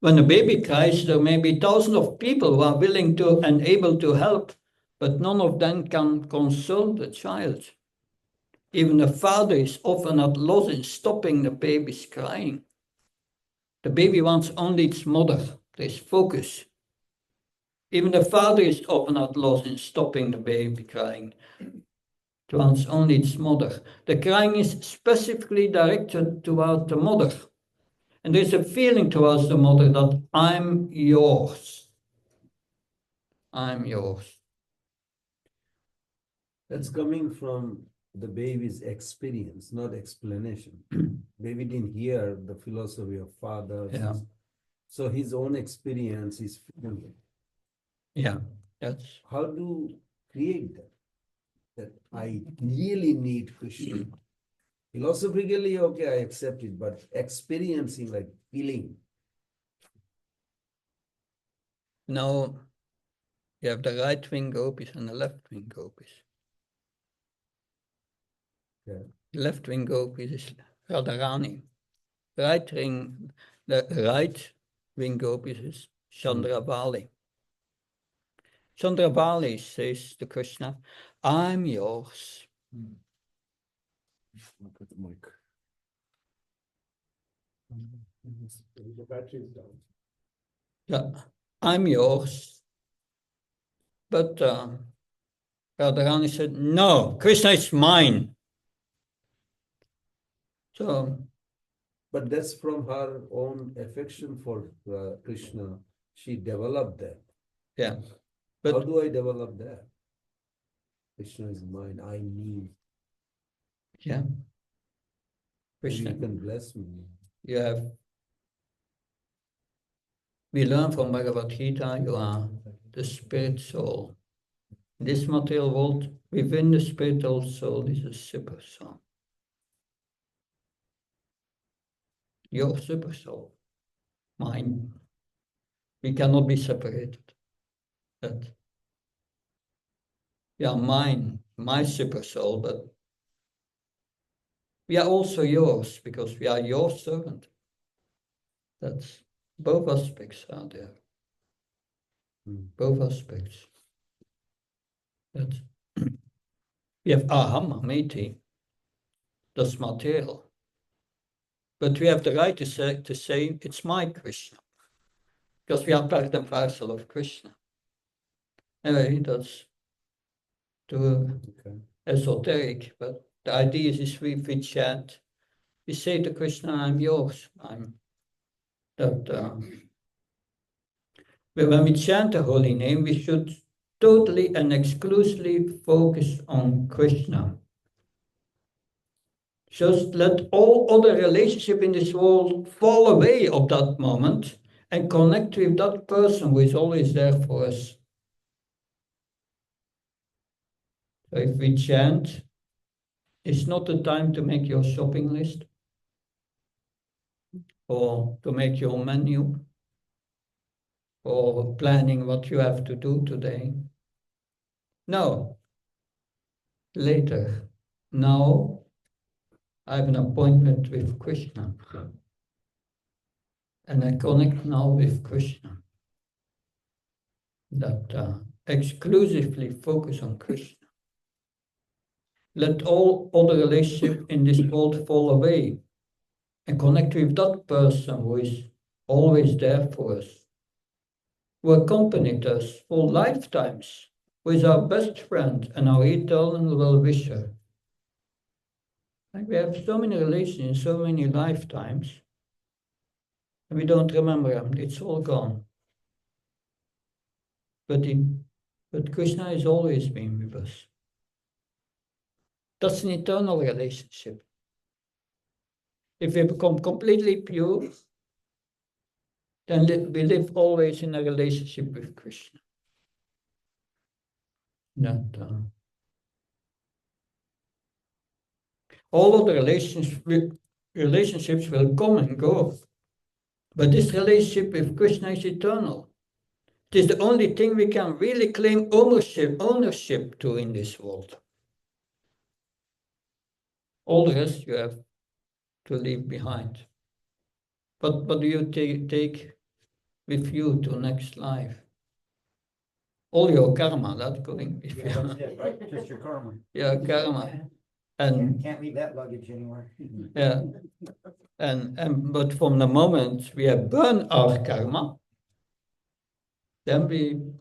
[SPEAKER 1] When a baby cries, there may be thousands of people who are willing to and able to help, but none of them can console the child. Even the father is often at loss in stopping the baby's crying. The baby wants only its mother. There's focus. Even the father is often at loss in stopping the baby crying. It wants only its mother. The crying is specifically directed toward the mother. And there's a feeling towards the mother that I'm yours. I'm yours.
[SPEAKER 2] That's coming from the baby's experience, not explanation. Baby didn't hear the philosophy of father.
[SPEAKER 1] Yeah.
[SPEAKER 2] So his own experience is feeling it.
[SPEAKER 1] Yeah, that's
[SPEAKER 2] How to create that? That I really need Krishna. Philosophically, okay, I accept it, but experiencing, like feeling.
[SPEAKER 1] now you have the right wing gopis and the left wing gopis.
[SPEAKER 2] Yeah.
[SPEAKER 1] The left wing gopis is Radharani. The right wing gopis is Chandravali. Chandravali says to Krishna, I'm yours.
[SPEAKER 2] Look at the mic. The battery is down.
[SPEAKER 1] Yeah, I'm yours. But Radharani said, no, Krishna is mine. So,
[SPEAKER 2] But that's from her own affection for Krishna. She developed that.
[SPEAKER 1] yeah.
[SPEAKER 2] How
[SPEAKER 1] But
[SPEAKER 2] do I develop that? Krishna is mine. I need.
[SPEAKER 1] yeah,
[SPEAKER 2] Maybe
[SPEAKER 1] Krishna,
[SPEAKER 2] you can bless me.
[SPEAKER 1] we learn from Bhagavad Gita, you are the spirit soul. This material world, within the spiritual soul, is a super soul. Your super soul, mine. We cannot be separated. That, yeah, mine, my super soul, but we are also yours because we are your servant. That's both aspects are there. Both aspects. That we have aham, meti, that's material. But we have the right to say it's my Krishna. Because we are part and parcel of Krishna. Anyway, that's too esoteric, but the idea is we chant, we say to Krishna, I'm yours. I'm that. When we chant the holy name, we should totally and exclusively focus on Krishna. Just let all other relationship in this world fall away at that moment and connect with that person who is always there for us. So if we chant, it's not the time to make your shopping list or to make your menu or planning what you have to do today. No, later. Now I have an appointment with Krishna. And I connect now with Krishna. That exclusively focus on Krishna. Let all other relationships in this world fall away and connect with that person who is always there for us, who accompanied us for lifetimes, who is our best friend and our eternal well-wisher. Like we have so many relations, so many lifetimes, and we don't remember them. It's all gone. But Krishna has always been with us. That's an eternal relationship. If we become completely pure, then we live always in a relationship with Krishna. All of the relationships will come and go. But this relationship with Krishna is eternal. It is the only thing we can really claim ownership to in this world. All the rest you have to leave behind. But what do you take with you to next life? All your karma, that's going with you.
[SPEAKER 3] That's it, right? Just your karma.
[SPEAKER 1] Yeah, karma. And
[SPEAKER 3] Can't leave that luggage anywhere.
[SPEAKER 1] yeah. And but from the moment we have burned our karma, then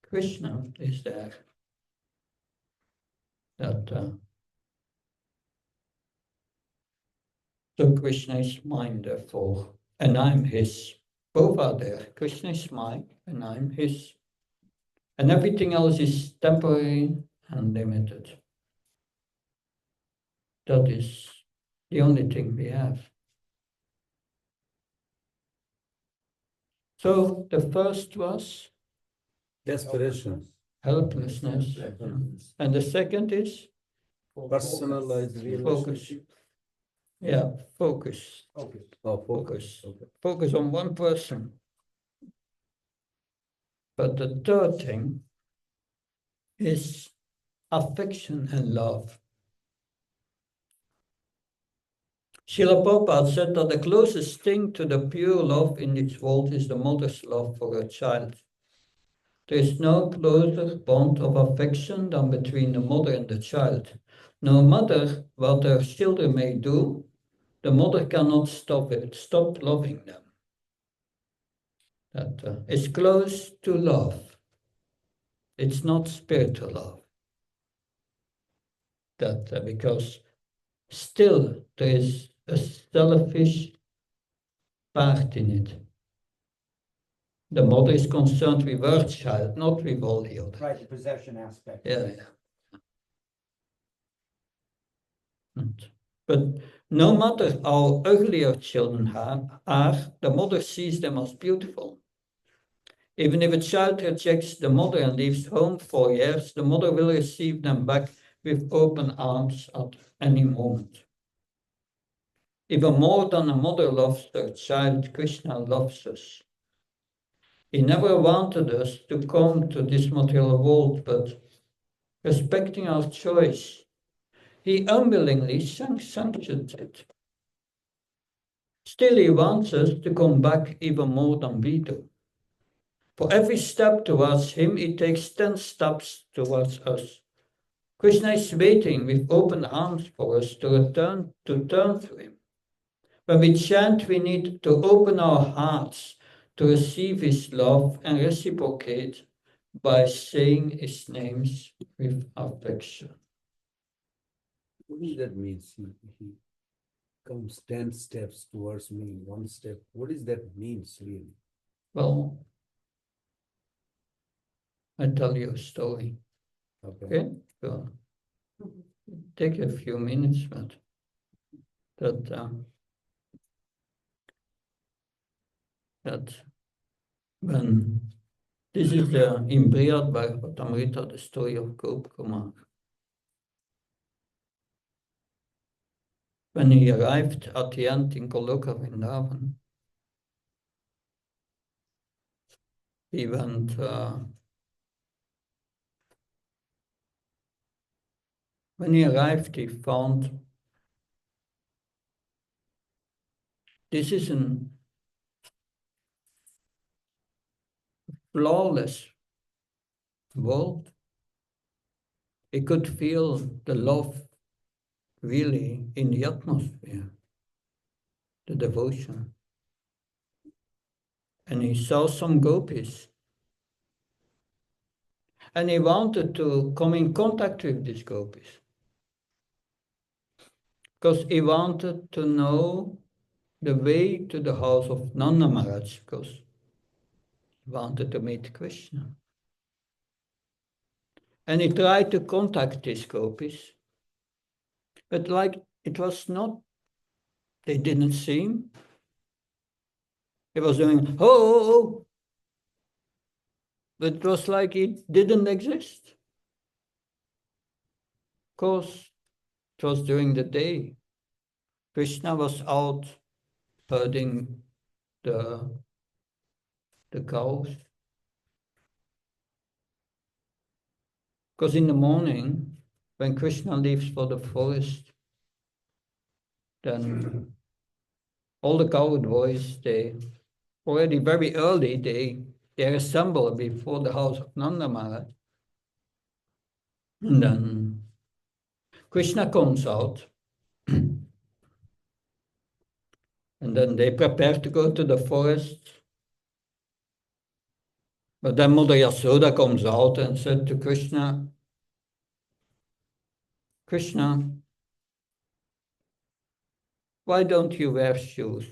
[SPEAKER 1] Krishna is there. So Krishna is mine, therefore, and I'm his. Both are there. Krishna is mine, and I'm his. And everything else is temporary and limited. That is the only thing we have. So the first was
[SPEAKER 2] Desperation.
[SPEAKER 1] helplessness. And the second is
[SPEAKER 2] Personalized
[SPEAKER 1] focus. Yeah, focus.
[SPEAKER 3] Okay.
[SPEAKER 2] Oh, focus.
[SPEAKER 1] Focus on one person. But the third thing is affection and love. Srila Prabhupada said that the closest thing to the pure love in this world is the mother's love for her child. There is no closer bond of affection than between the mother and the child. No matter what their children may do, the mother cannot stop loving them. That is close to love. It's not spiritual love. Because still there is a selfish part in it. The mother is concerned with her child, not with all the others.
[SPEAKER 3] Right, the possession aspect.
[SPEAKER 1] Yeah. But no matter how ugly her children are, the mother sees them as beautiful. Even if a child rejects the mother and leaves home for years, the mother will receive them back with open arms at any moment. Even more than a mother loves her child, Krishna loves us. He never wanted us to come to this material world, but respecting our choice, he unwillingly sanctioned it. Still, he wants us to come back even more than we do. For every step towards him, he takes 10 steps towards us. Krishna is waiting with open arms for us to turn to him. When we chant, we need to open our hearts to receive his love and reciprocate by saying his names with affection.
[SPEAKER 2] What does that mean? He comes 10 steps towards me, 1 step. What does that mean, really?
[SPEAKER 1] Well, I tell you a story. Okay? So, take a few minutes, but that when this is in Brihad Bhagavatamrita, the story of Gopkumar. When he arrived at the end in Goloka Vrindavan, he went when he arrived, he found this is a flawless world. He could feel the love really in the atmosphere, the devotion. And he saw some gopis. And he wanted to come in contact with these gopis. Because he wanted to know the way to the house of Nanda Maharaj, because he wanted to meet Krishna. And he tried to contact these gopis, but like it was not, they didn't see him. He was doing, oh, but it was like he didn't exist. Of course, it was during the day. Krishna was out herding the cows. Because in the morning, when Krishna leaves for the forest, then all the cowboys, they already very early, they assemble before the house of Nanda Maharaj. And then Krishna comes out. And then they prepare to go to the forest. But then Mother Yasoda comes out and said to Krishna, Krishna, why don't you wear shoes?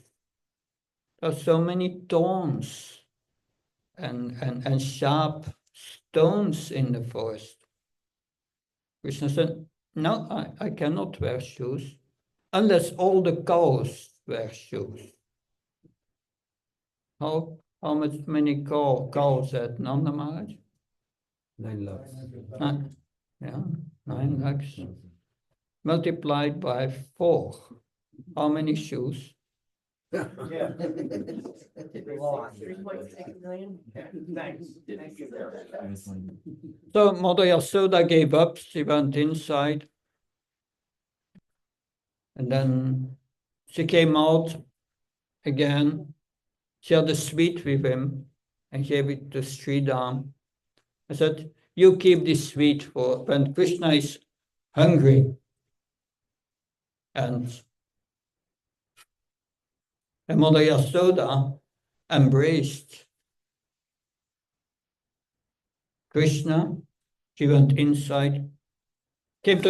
[SPEAKER 1] There are so many thorns and sharp stones in the forest. Krishna said, no, I cannot wear shoes unless all the cows wear shoes. How many cows had Nanda Maharaj?
[SPEAKER 2] 9 lakhs.
[SPEAKER 1] Yeah, 9 lakhs. Multiplied by 4. How many shoes?
[SPEAKER 3] Yeah. 3.6 million. Thanks.
[SPEAKER 1] So Mother Yasoda gave up. She went inside. And then she came out again. She had a sweet with him and gave it to Sridham. I said, you keep this sweet for when Krishna is hungry. And Mother Yasoda embraced Krishna. She went inside, came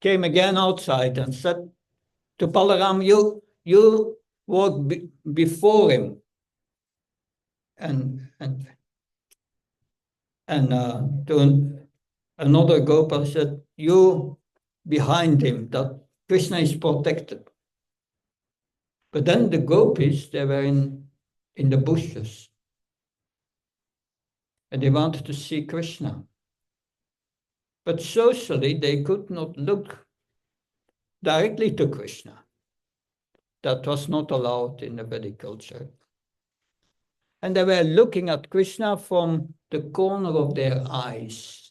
[SPEAKER 1] again outside and said to Balaram, you walk before him. And to another Gopal said, you behind him, that Krishna is protected. But then the gopis, they were in the bushes. and they wanted to see Krishna. But socially, they could not look directly to Krishna. That was not allowed in the Vedic culture. And they were looking at Krishna from the corner of their eyes.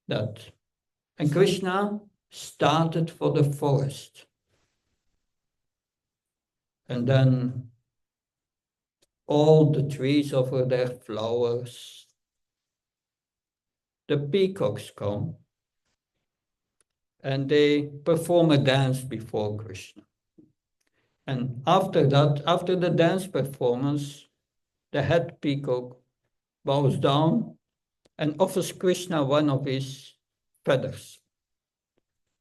[SPEAKER 1] And Krishna started for the forest. And then all the trees offer their flowers. The peacocks come and they perform a dance before Krishna. And after that, after the dance performance, the head peacock bows down and offers Krishna one of his feathers.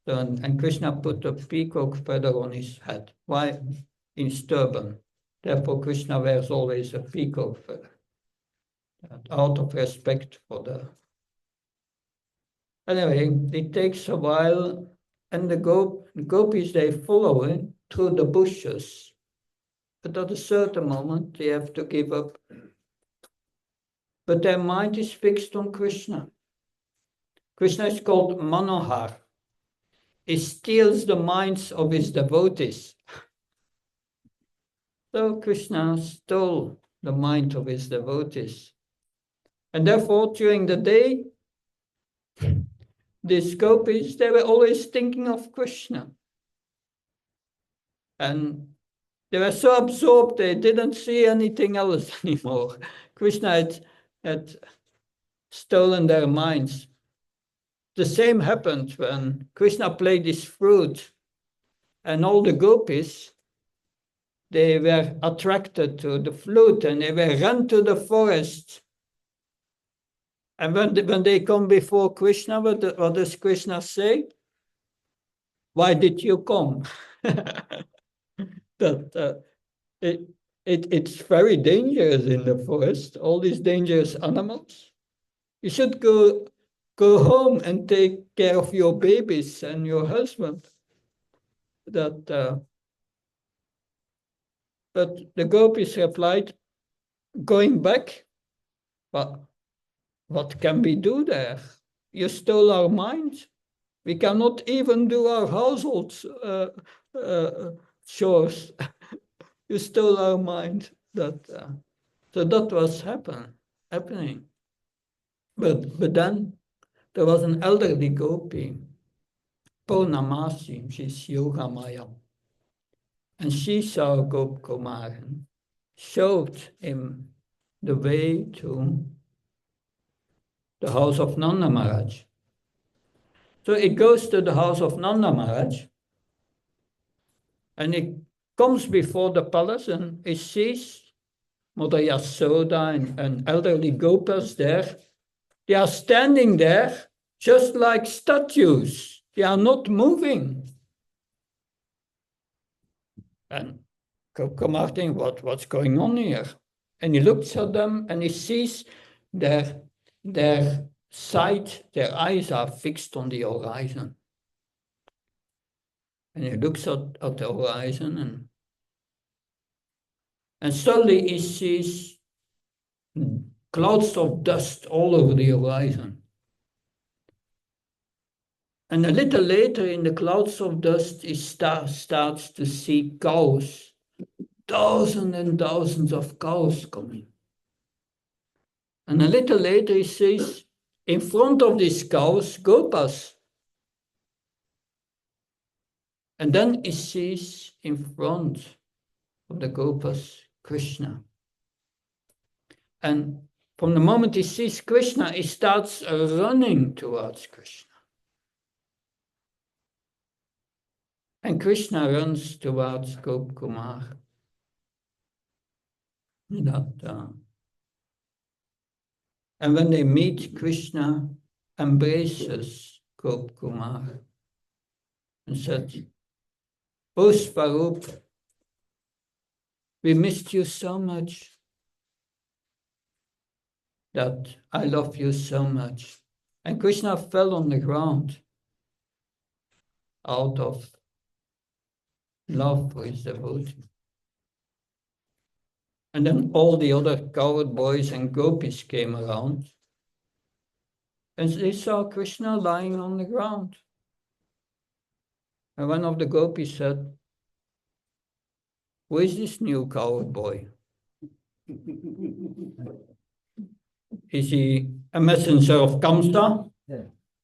[SPEAKER 1] And Krishna put a peacock feather on his head. Why? In his turban. Therefore, Krishna wears always a peacock feather. Out of respect for the... Anyway, it takes a while, and the gopis, they follow him through the bushes. But at a certain moment, they have to give up. But their mind is fixed on Krishna. Krishna is called Manohar. He steals the minds of his devotees. So Krishna stole the mind of his devotees. And therefore, during the day, these gopis, they were always thinking of Krishna. And they were so absorbed, they didn't see anything else anymore. Krishna had stolen their minds. The same happened when Krishna played his flute, and all the gopis, they were attracted to the flute and they were run to the forest. And when they come before Krishna, what does Krishna say? Why did you come? It's very dangerous in the forest, all these dangerous animals. You should go home and take care of your babies and your husband. But the gopis replied, going back, what can we do there? You stole our minds. We cannot even do our household chores. You stole our mind. So that was happening. But then there was an elderly gopi, Purnamasi, she's Yoga Maya. And she saw Gop Kumar and showed him the way to the house of Nanda Maharaj. So it goes to the house of Nanda Maharaj, and it comes before the palace and it sees Mother Yasoda and elderly gopas there. They are standing there just like statues. They are not moving. And Kumar thinks, what's going on here? And he looks at them and he sees their sight, their eyes are fixed on the horizon. And he looks at the horizon and suddenly he sees clouds of dust all over the horizon. And a little later in the clouds of dust, he starts to see cows, thousands and thousands of cows coming. And a little later he sees in front of these cows, gopas. And then he sees in front of the gopas, Krishna. And from the moment he sees Krishna, he starts running towards Krishna. And Krishna runs towards Gop Kumar. And when they meet, Krishna embraces Gop Kumar and said, "Oh Svarup, we missed you so much, that I love you so much." And Krishna fell on the ground out of love for his devotee. And then all the other cowherd boys and gopis came around. And they saw Krishna lying on the ground. And one of the gopis said, "Who is this new cowherd boy? Is he a messenger of Kamsa?"
[SPEAKER 3] Yeah.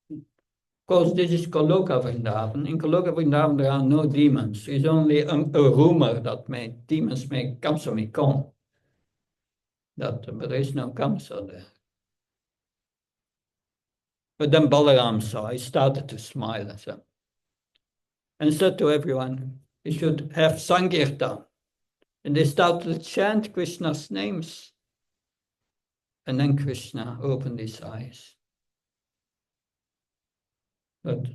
[SPEAKER 1] Of course, this is Kaloka Vrindavan. In Kaloka Vrindavan, there are no demons. It's only a rumor that demons may Kamsa may come. But there is no Kamsa there. But then Balaram saw, he started to smile and said to everyone, "You should have Sankirtan." And they started to chant Krishna's names. And then Krishna opened his eyes. But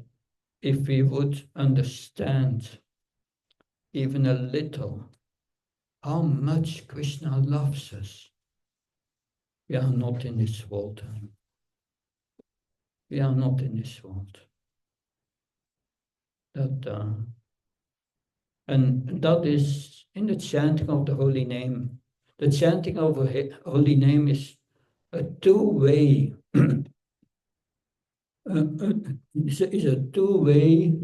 [SPEAKER 1] if we would understand even a little how much Krishna loves us, we are not in this world. We are not in this world. And that is in the chanting of the holy name. The chanting of the holy name is a two-way. Is a two-way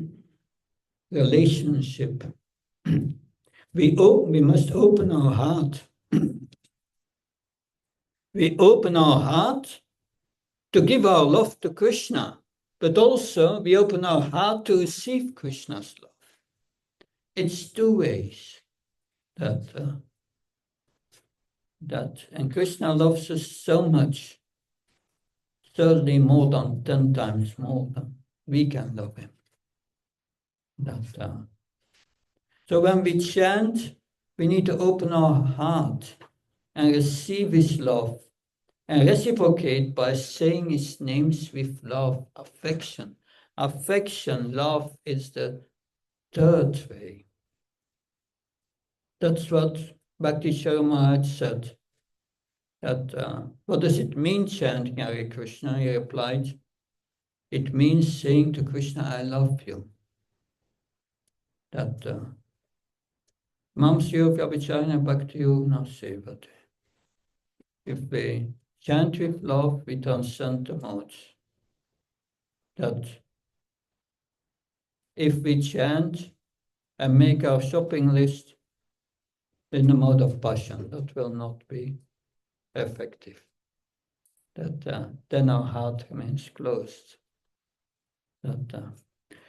[SPEAKER 1] relationship. We must open our heart. We open our heart to give our love to Krishna, but also we open our heart to receive Krishna's love. It's two ways that and Krishna loves us so much, certainly more than 10 times more than we can love him. So when we chant, we need to open our heart and receive his love and reciprocate by saying his names with love, affection. Affection, love is the third way. That's what Bhakti Maharaj said. What does it mean chanting Hare Krishna? He replied, it means saying to Krishna, I love you. Mam Siyovya Vichayana Bhakti Yogna Sevate. If we chant with love, we transcend the modes. That if we chant and make our shopping list in the mode of passion, that will not be effective. Then our heart remains closed.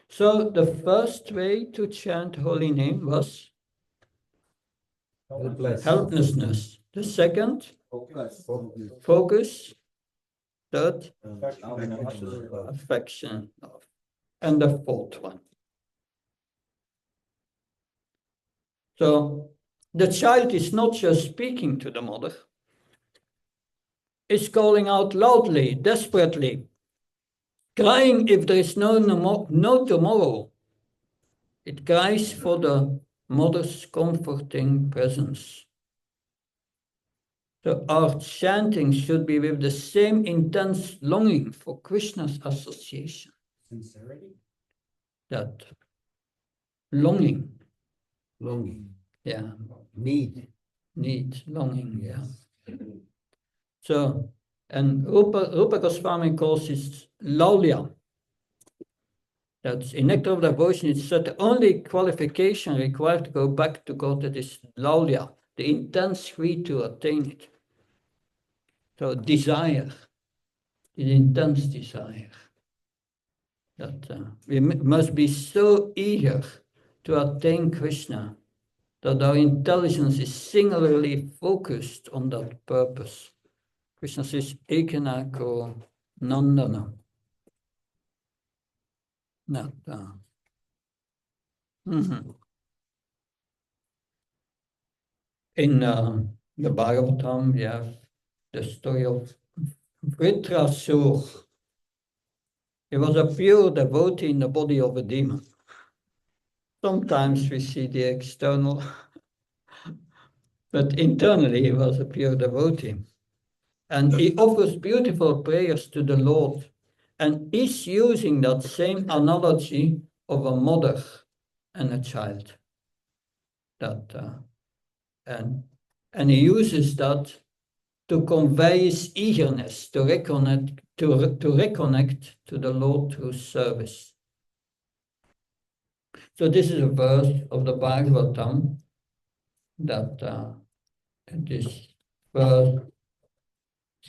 [SPEAKER 1] So the first way to chant holy name was helplessness. The second, focus. Third, affection. And the fourth one. So the child is not just speaking to the mother, it's calling out loudly, desperately, crying if there is no tomorrow. It cries for the mother's comforting presence. So our chanting should be with the same intense longing for Krishna's association.
[SPEAKER 3] Sincerity?
[SPEAKER 1] That longing.
[SPEAKER 2] Longing.
[SPEAKER 1] Yeah.
[SPEAKER 2] Need,
[SPEAKER 1] longing, yeah. So, and Rupa Goswami calls it laulia. That's in Nectar of Devotion, it's said the only qualification required to go back to God, that is laulia, the intense greed to attain it. So desire, the intense desire. That we must be so eager to attain Krishna that our intelligence is singularly focused on that purpose. Krishna says, Ekanako Nandana. In the Bhagavatam, we have the story of Vritrasur. He was a pure devotee in the body of a demon. Sometimes we see the external, but internally he was a pure devotee. And he offers beautiful prayers to the Lord, and is using that same analogy of a mother and a child. And And he uses that to convey his eagerness to reconnect to the Lord through service. So this is a verse of the Bhagavatam that it is verse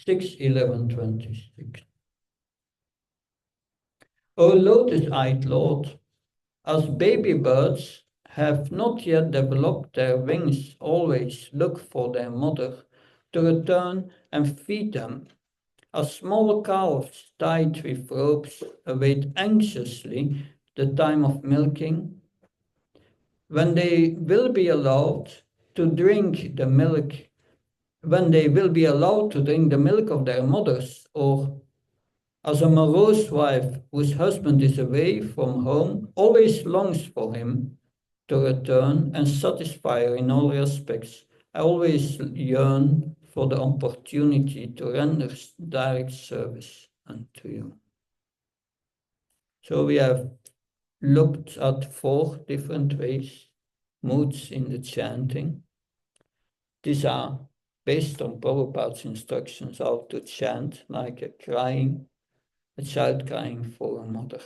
[SPEAKER 1] 6:11-26. O lotus-eyed Lord, as baby birds have not yet developed their wings, always look for their mother to return and feed them. As small calves tied with ropes await anxiously the time of milking, when they will be allowed to drink the milk, when they will be allowed to drink the milk of their mothers, or as a morose wife whose husband is away from home always longs for him to return and satisfy her in all respects, I always yearn for the opportunity to render direct service unto you. So we have looked at 4 different ways, moods in the chanting. These are based on Prabhupada's instructions how to chant, like a child crying for a mother.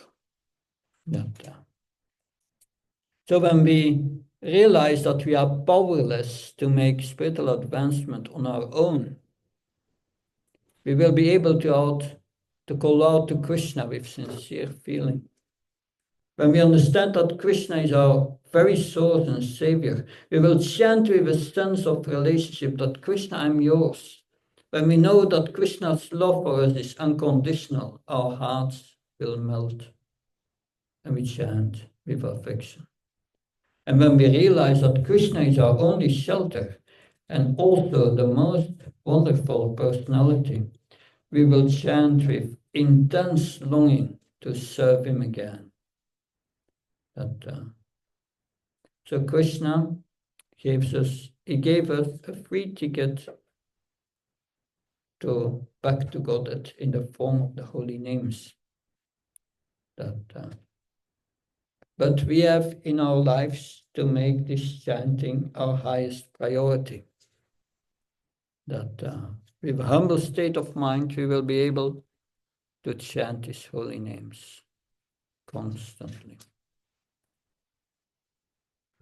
[SPEAKER 1] So when we realize that we are powerless to make spiritual advancement on our own, we will be able to call out to Krishna with sincere feeling. When we understand that Krishna is our very source and savior, we will chant with a sense of relationship that Krishna, I'm yours. When we know that Krishna's love for us is unconditional, our hearts will melt and we chant with affection. And when we realize that Krishna is our only shelter and also the most wonderful personality, we will chant with intense longing to serve him again. So Krishna gave us a free ticket to back to Godhead in the form of the holy names. But we have in our lives to make this chanting our highest priority. That with a humble state of mind, we will be able to chant his holy names constantly.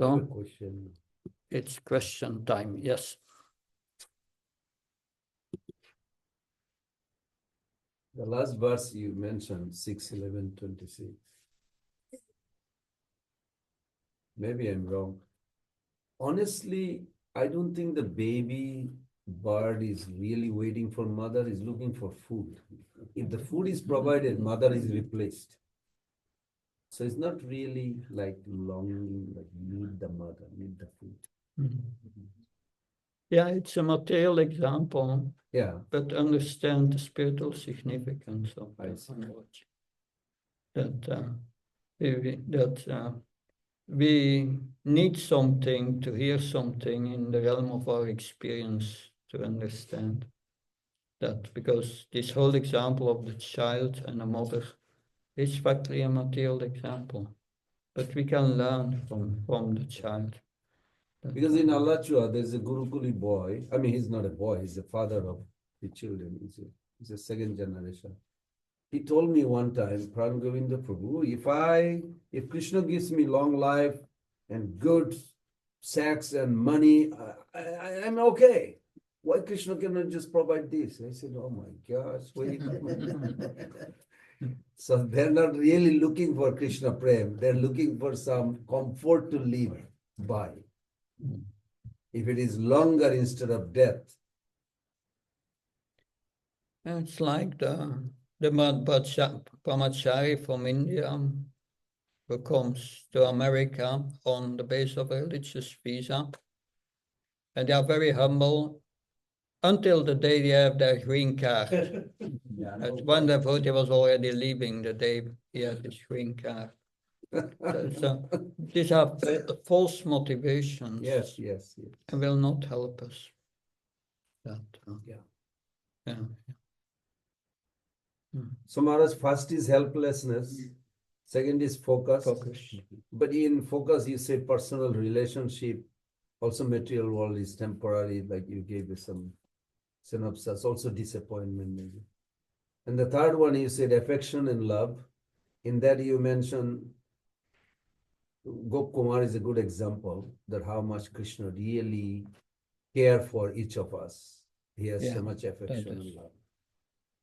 [SPEAKER 1] So,
[SPEAKER 2] Question.
[SPEAKER 1] it's question time, yes.
[SPEAKER 2] The last verse you mentioned, 6:11-26. Maybe I'm wrong. Honestly, I don't think the baby bird is really waiting for mother, is looking for food. If the food is provided, mother is replaced. So it's not really like longing, like need the mother, need the food.
[SPEAKER 1] Yeah, it's a material example,
[SPEAKER 2] Yeah,
[SPEAKER 1] but understand the spiritual significance of
[SPEAKER 2] I
[SPEAKER 1] that
[SPEAKER 2] see.
[SPEAKER 1] language. We need something to hear something in the realm of our experience to understand that, because this whole example of the child and the mother is factually a material example, but we can learn from the child.
[SPEAKER 2] Because in Alachua, there's a Gurukuli boy. I mean, he's not a boy, he's the father of the children. He's a second generation. He told me one time, Pran Govinda Prabhu, if Krishna gives me long life and good sex and money, I'm okay. Why Krishna cannot just provide this? I said, oh my gosh, So they're not really looking for Krishna Prem. They're looking for some comfort to live by. If it is longer instead of death.
[SPEAKER 1] It's like the brahmachari from India who comes to America on the basis of a religious visa. And they are very humble until the day they have their green card. At one level, he was already leaving the day he had his green card. So these are false motivations.
[SPEAKER 2] Yes.
[SPEAKER 1] And will not help us. Yeah.
[SPEAKER 2] So Maharaj, first is helplessness, second is focus. But in focus, you say personal relationship Also, material world is temporary, like you gave us some synopsis, also disappointment maybe. And the third one, you said affection and love. In that you mentioned Gop Kumar is a good example that how much Krishna really care for each of us. He has so much affection and love.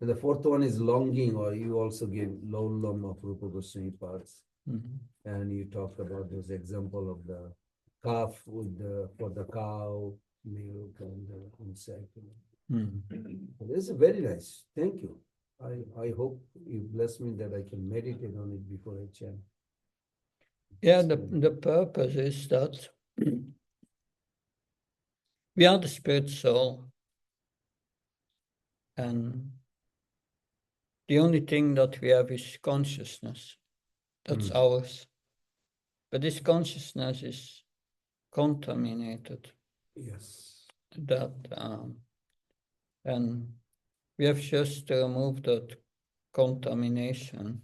[SPEAKER 2] And the fourth one is longing, or you also gave Laulam of Rupa Goswami parts. And you talked about this example of the calf with the for the cow, milk, and the insect. This is very nice. Thank you. I hope you bless me that I can meditate on it before I chant.
[SPEAKER 1] Yeah, the purpose is that we are the spirit soul, and the only thing that we have is consciousness. That's ours. But this consciousness is contaminated.
[SPEAKER 2] Yes.
[SPEAKER 1] That and we have just to remove that contamination.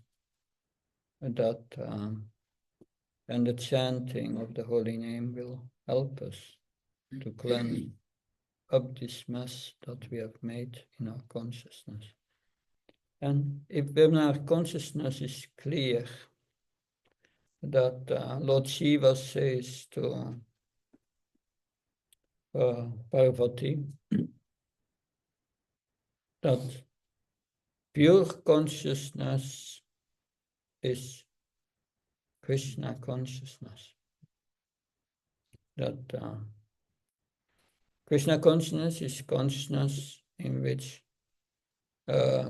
[SPEAKER 1] That and the chanting of the holy name will help us to cleanse up this mess that we have made in our consciousness. And if when our consciousness is clear, that Lord Shiva says to Parvati, that pure consciousness is Krishna consciousness. That Krishna consciousness is consciousness in which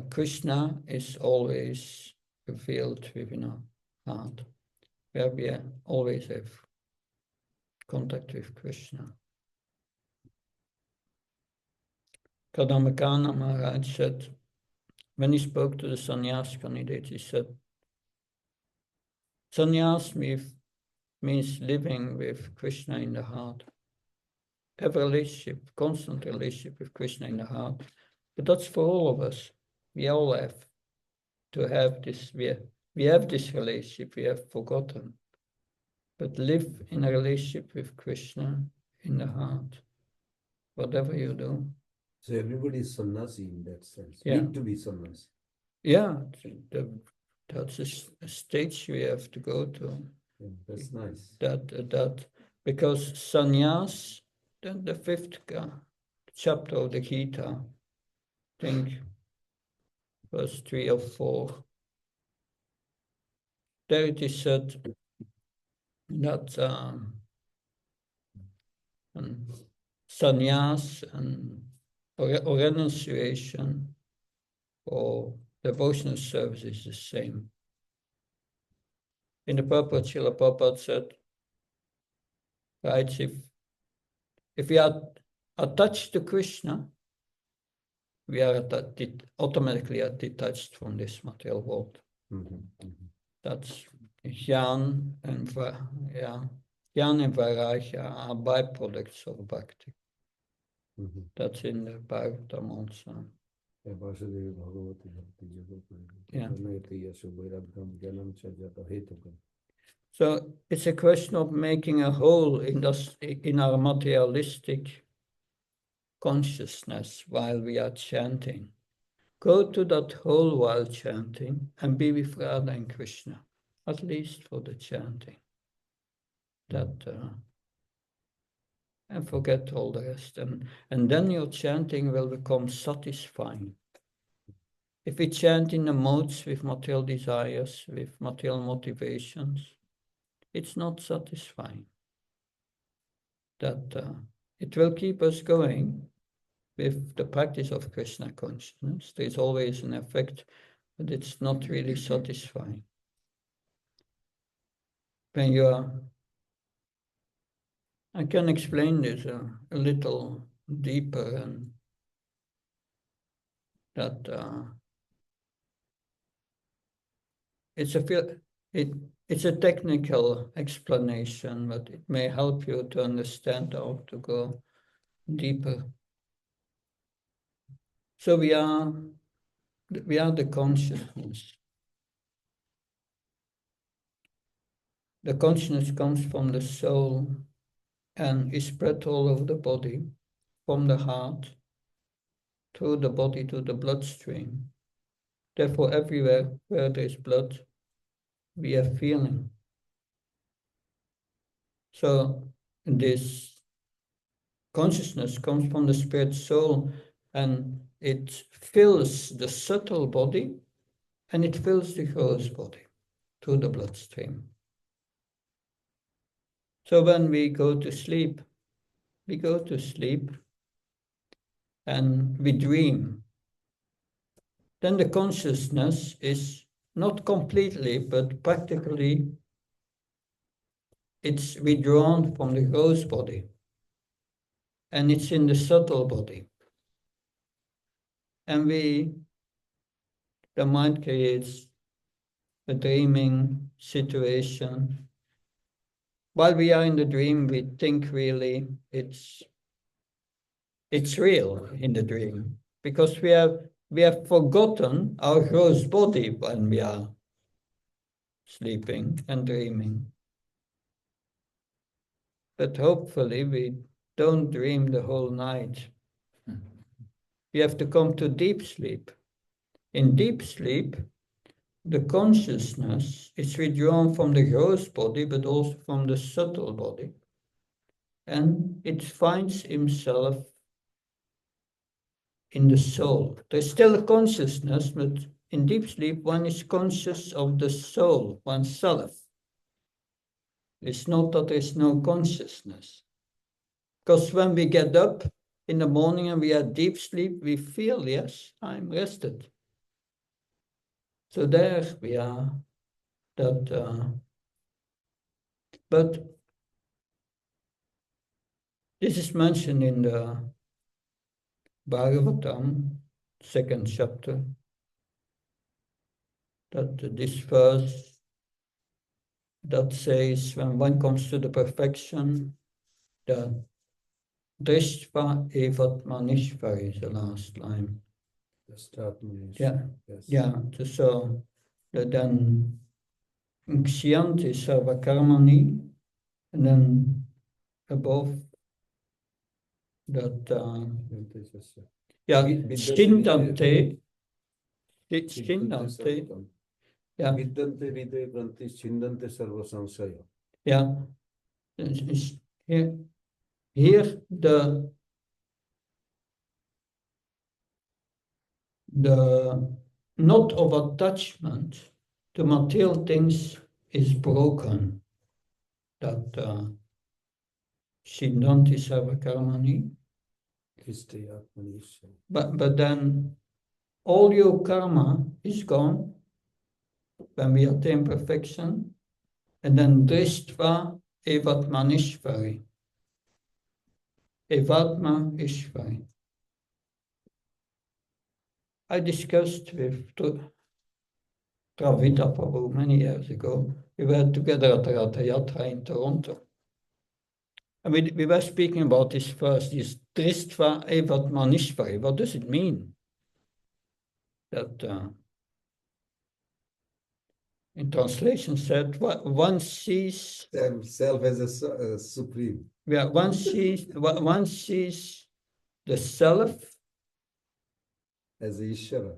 [SPEAKER 1] Krishna is always revealed within our heart, where we always have contact with Krishna. Kadambakana Maharaj said, when he spoke to the sannyas candidate, he said, sannyas means living with Krishna in the heart. Have a relationship, constant relationship with Krishna in the heart. But that's for all of us. We all have to have this. We have this relationship, we have forgotten. But live in a relationship with Krishna in the heart, whatever you do.
[SPEAKER 2] So everybody is sannyasi in that sense.
[SPEAKER 1] Yeah.
[SPEAKER 2] Need to be sannyasi.
[SPEAKER 1] Yeah, that's a stage we have to go to.
[SPEAKER 2] Yeah, that's nice.
[SPEAKER 1] That because sannyas, the fifth chapter of the Gita, I think verse 3 or 4, there it is said that sannyas or renunciation or devotional service is the same. In the purport, Srila Prabhupada said, right, if we are attached to Krishna, we are automatically detached from this material world. That's Jnana and Vairagya are byproducts of bhakti. That's in the Bhagavatam also. Yeah. So it's a question of making a hole in our materialistic consciousness while we are chanting. Go to that hole while chanting and be with Radha and Krishna, at least for the chanting. And forget all the rest. And then your chanting will become satisfying. If we chant in the modes with material desires, with material motivations, it's not satisfying. That it will keep us going with the practice of Krishna consciousness. There's always an effect, but it's not really satisfying. When you are, I can explain this a little deeper, and that it's a technical explanation, but it may help you to understand how to go deeper. So we are the consciousness. The consciousness comes from the soul, and is spread all over the body, from the heart through the body to the bloodstream. Therefore, everywhere where there is blood, we have feeling. So this consciousness comes from the spirit soul, and it fills the subtle body and it fills the gross body through the bloodstream. So when we go to sleep and we dream. Then the consciousness is not completely, but practically it's withdrawn from the gross body. And it's in the subtle body. And the mind creates a dreaming situation. While we are in the dream, we think really it's real in the dream, because we have forgotten our gross body when we are sleeping and dreaming. But hopefully we don't dream the whole night. We have to come to deep sleep. In deep sleep, the consciousness is withdrawn from the gross body, but also from the subtle body. And it finds himself in the soul. There's still a consciousness, but in deep sleep, one is conscious of the soul, oneself. It's not that there's no consciousness. Because when we get up in the morning and we are deep sleep, we feel, yes, I'm rested. So there we are. But this is mentioned in the Bhagavatam, 2nd chapter, that this verse that says when one comes to the perfection, the Drishtva evatmanishvari is the last line. Yeah,
[SPEAKER 2] Yes.
[SPEAKER 1] yeah. So then Ksyanti sarvakarmani, and then above that, yeah, Chintante, yeah, yeah. Here the knot of attachment to material things is broken. That Shindanti Sarvakarmani. But then all your karma is gone when we attain perfection, and then Drishtva Evatmanishvari. Evatma Ishvari. I discussed with Travita Prabhu many years ago. We were together at the Ratha Yatra in Toronto. And we were speaking about this first, this Drishtva Evatmanishvari. What does it mean? That in translation said, one sees
[SPEAKER 2] self as a supreme.
[SPEAKER 1] Yeah, one sees the self
[SPEAKER 2] as a Ishvara.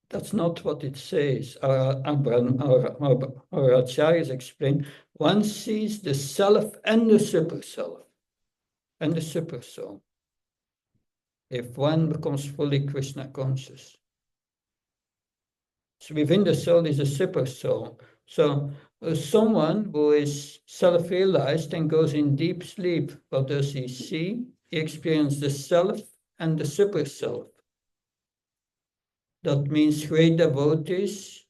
[SPEAKER 1] That's not what it says. Our acharyas explain, one sees the self and the super self and the super soul if one becomes fully Krishna conscious. So within the soul is a super soul. So someone who is self-realized and goes in deep sleep, what does he see? He experiences the self and the super self. That means great devotees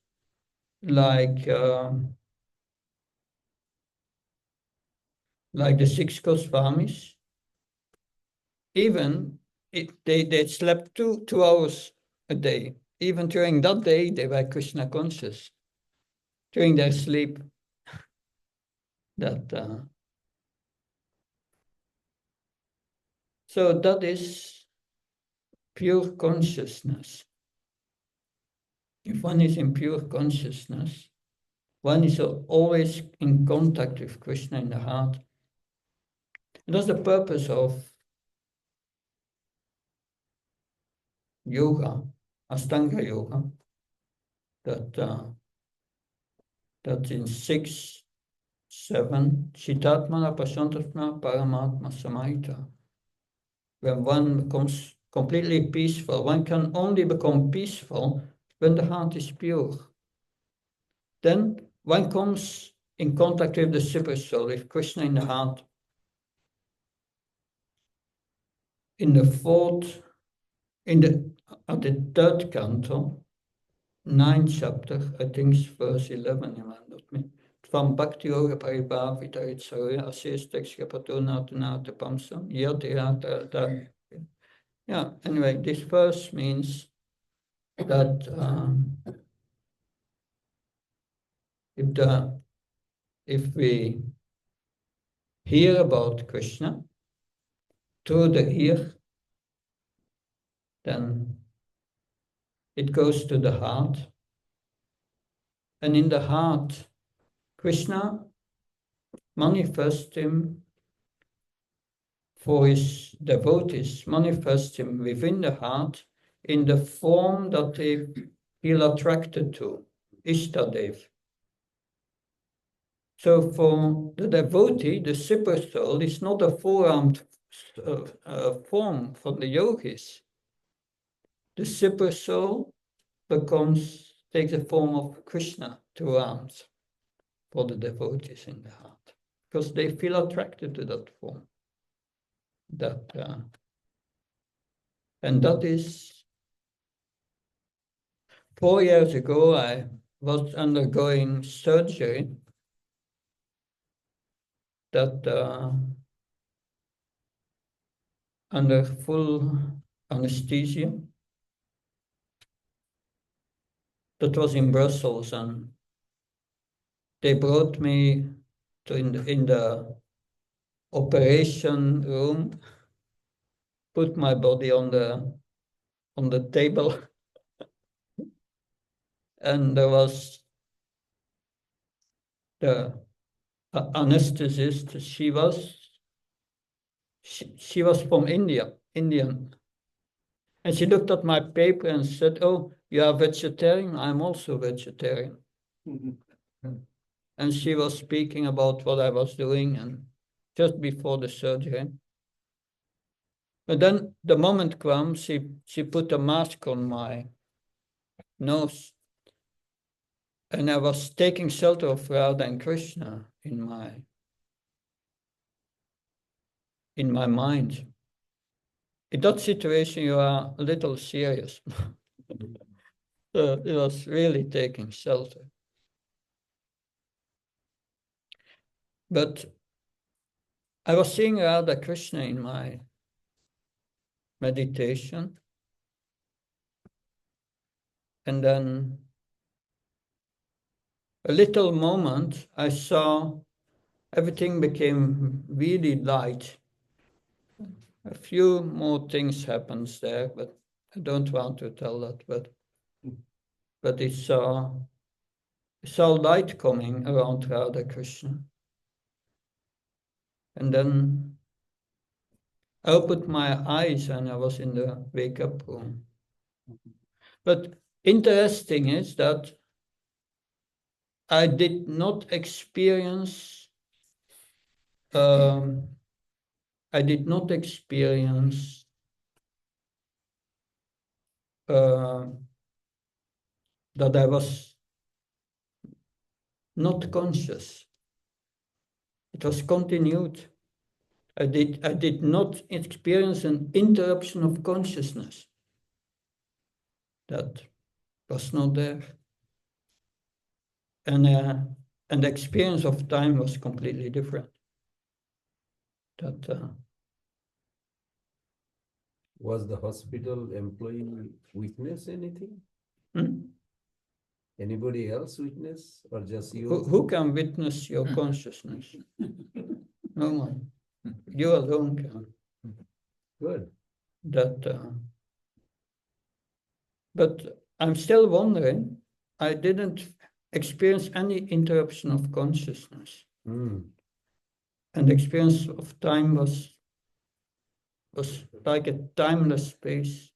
[SPEAKER 1] like the 6 Goswamis. Even they slept two hours a day. Even during that day, they were Krishna conscious. During their sleep, so that is pure consciousness. If one is in pure consciousness, one is always in contact with Krishna in the heart. That's the purpose of yoga, Ashtanga yoga, that in 6, 7, Chitatmana Pashantatmana Paramatma Samahita. When one becomes completely peaceful, one can only become peaceful when the heart is pure. Then one comes in contact with the Super Soul, with Krishna in the heart. In the fourth, at the third canto, 9th chapter, I think it's verse 11, remember me. Van Bhakti Yoga Paribhavita Itsarya Asis Tekshya Patuna Tunata Pamsam Yati. Yeah, anyway, this verse means that if we hear about Krishna through the ear, then it goes to the heart. And in the heart, Krishna manifests him for his devotees, manifests him within the heart in the form that they feel attracted to, Ishtadev. So for the devotee, the super soul is not a four-armed form for the yogis. The super soul takes the form of Krishna, 2 arms, for the devotees in the heart, because they feel attracted to that form. And that is 4 years ago, I was undergoing surgery that under full anesthesia. That was in Brussels, and they brought me to in the operation room, put my body on the table, and there was the anesthetist. She was from Indian, and she looked at my paper and said, "Oh, you are vegetarian? I'm also vegetarian." And she was speaking about what I was doing, and just before the surgery. But then the moment comes, she put a mask on my nose, and I was taking shelter of Radha and Krishna in my mind. In that situation, you are a little serious. So it was really taking shelter. But I was seeing Radha Krishna in my meditation. And then a little moment, I saw everything became really light. A few more things happens there, but I don't want to tell that. But I saw light coming around Radha Krishna. And then I opened my eyes and I was in the wake-up room. But interesting is that I did not experience that I was not conscious. It was continued. I did not experience an interruption of consciousness. That was not there. And the experience of time was completely different.
[SPEAKER 2] Was the hospital employee witness anything? Anybody else witness, or just you?
[SPEAKER 1] Who can witness your consciousness? No one. You alone can.
[SPEAKER 2] Good.
[SPEAKER 1] But I'm still wondering, I didn't experience any interruption of consciousness. And the experience of time was like a timeless space.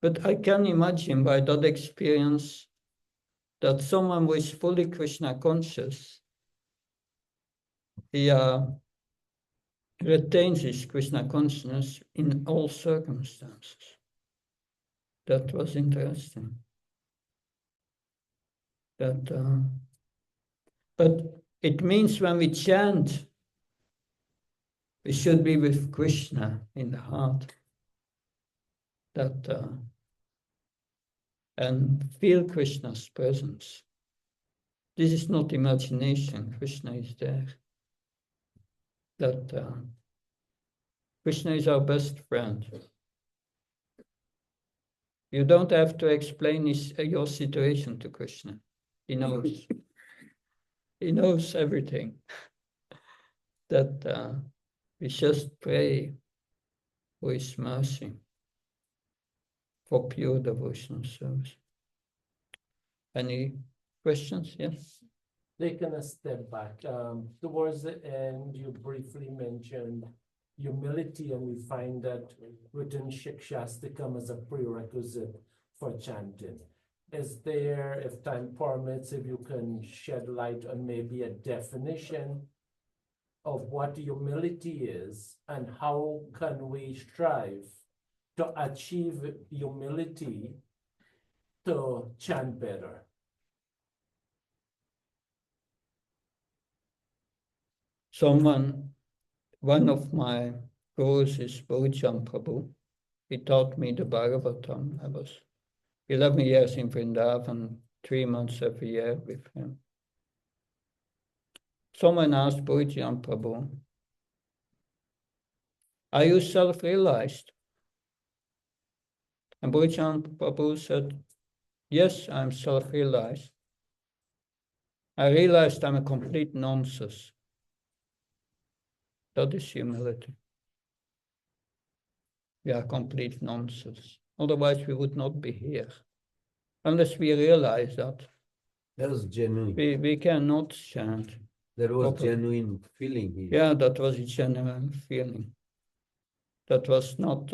[SPEAKER 1] But I can imagine by that experience that someone who is fully Krishna conscious, he retains his Krishna consciousness in all circumstances. That was interesting. But it means when we chant, we should be with Krishna in the heart. And feel Krishna's presence. This is not imagination. Krishna is there. Krishna is our best friend. You don't have to explain your situation to Krishna. He knows. He knows everything. We just pray for His mercy, for pure devotional service. Any questions? Yes.
[SPEAKER 4] Taking a step back, towards the end, you briefly mentioned humility, and we find that within Shikshastikam as a prerequisite for chanting. Is there, if time permits, if you can shed light on maybe a definition of what humility is and how can we strive to achieve humility to chant better?
[SPEAKER 1] One of my gurus is Bhujam Prabhu. He taught me the Bhagavatam. I was 11 years in Vrindavan, 3 months every year with him. Someone asked Bhujam Prabhu, are you self-realized? And Bhujam Prabhu said, yes, I'm self-realized. I realized I'm a complete nonsense. That is humility. We are complete nonsense. Otherwise, we would not be here. Unless we realize that.
[SPEAKER 2] That was genuine.
[SPEAKER 1] We cannot chant.
[SPEAKER 2] There was
[SPEAKER 1] properly.
[SPEAKER 2] Genuine feeling here.
[SPEAKER 1] Yeah, that was a genuine feeling. That was not,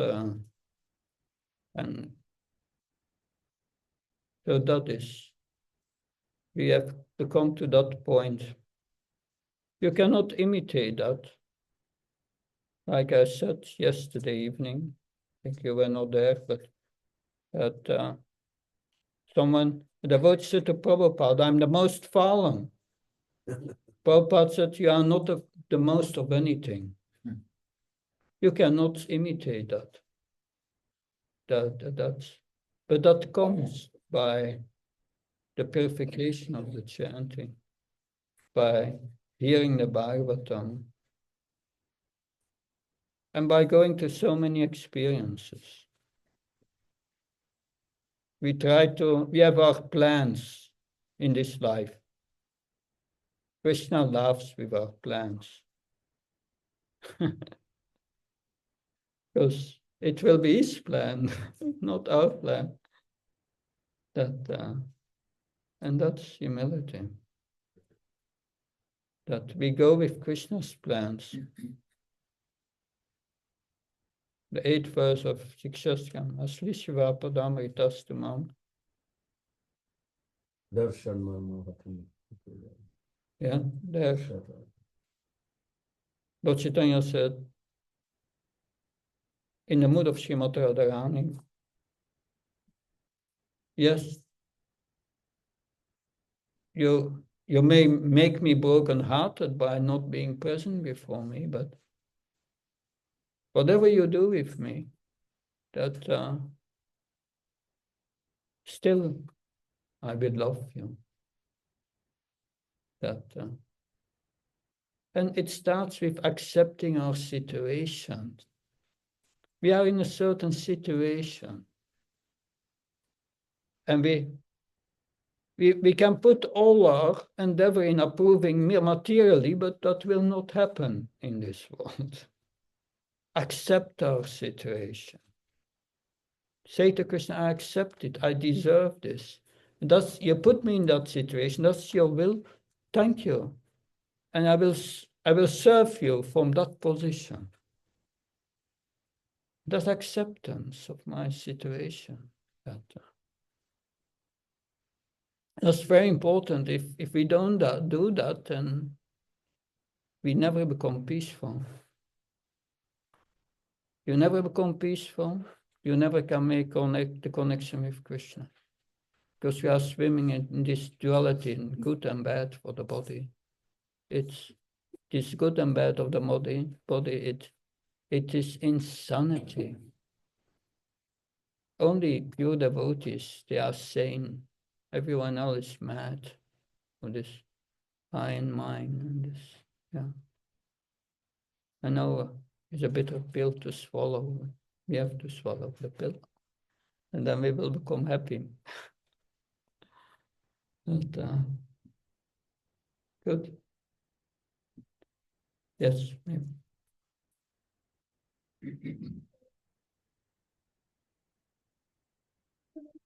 [SPEAKER 1] and so that is, we have to come to that point. You cannot imitate that. Like I said yesterday evening, I think you were not there, but that someone, the word said to Prabhupada, I'm the most fallen. Prabhupada said, you are not the most of anything. You cannot imitate that. But that comes by the purification of the chanting, by hearing the Bhagavatam, and by going to so many experiences. We have our plans in this life. Krishna laughs with our plans. Because it will be his plan, not our plan. And that's humility. That we go with Krishna's plans. The 8th verse of Shikshastikam, Asli Shiva Padamritastumam.
[SPEAKER 2] Darshan Mahatma.
[SPEAKER 1] Yeah, there. Lord Chaitanya said, in the mood of Srimati Radharani, yes, you may make me broken-hearted by not being present before me, but whatever you do with me, that still I will love you. And it starts with accepting our situation. We are in a certain situation. And we can put all our endeavor in approving materially, but that will not happen in this world. Accept our situation. Say to Krishna, I accept it. I deserve this. You put me in that situation. That's your will. Thank you. and I will serve you from that position. That's acceptance of my situation. That's very important. If we don't do that, then we never become peaceful. You never become peaceful. You never can make the connection with Krishna. Because we are swimming in this duality, in good and bad for the body. It's this good and bad of the body. It is insanity. Only pure devotees, they are sane. Everyone else is mad with this high in mind and this, yeah. I know it's a bitter pill to swallow. We have to swallow the pill, and then we will become happy. But, good. Yes. Maybe.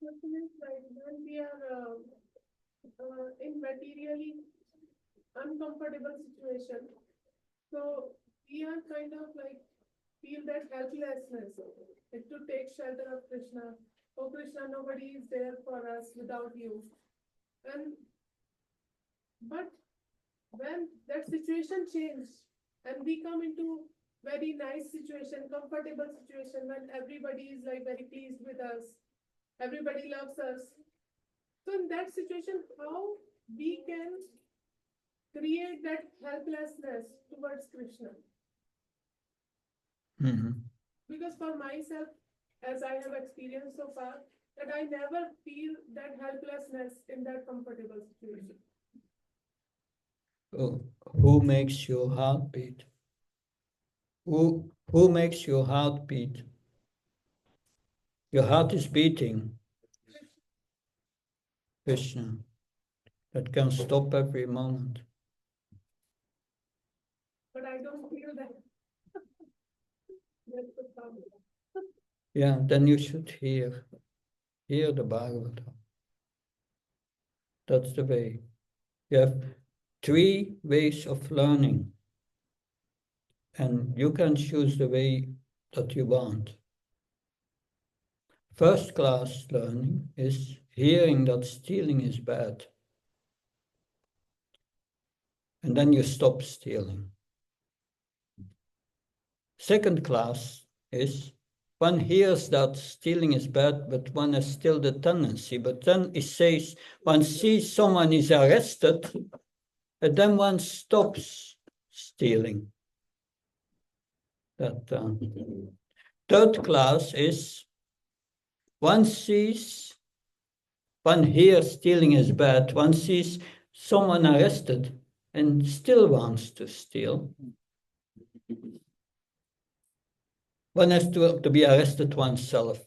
[SPEAKER 5] When we are in materially uncomfortable situation, so we are kind of like feel that helplessness, like to take shelter of Krishna. Oh Krishna, nobody is there for us without you. But when that situation changes and we come into very nice situation, comfortable situation, when everybody is like very pleased with us, everybody loves us. So in that situation, how we can create that helplessness towards Krishna?
[SPEAKER 1] Mm-hmm.
[SPEAKER 5] Because for myself, as I have experienced so far, that I never feel that helplessness in that comfortable situation.
[SPEAKER 1] Oh, who makes your heart beat? Who makes your heart beat? Your heart is beating. Krishna. That can stop every moment.
[SPEAKER 5] But I don't feel that. That's the problem.
[SPEAKER 1] Yeah, then you should hear the Bhagavatam. That's the way. You have 3 ways of learning, and you can choose the way that you want. First class learning is hearing that stealing is bad. And then you stop stealing. Second class is one hears that stealing is bad, but one has still the tendency. But then it says one sees someone is arrested, and then one stops stealing. That third class is one hears stealing is bad, one sees someone arrested and still wants to steal. One has to be arrested oneself.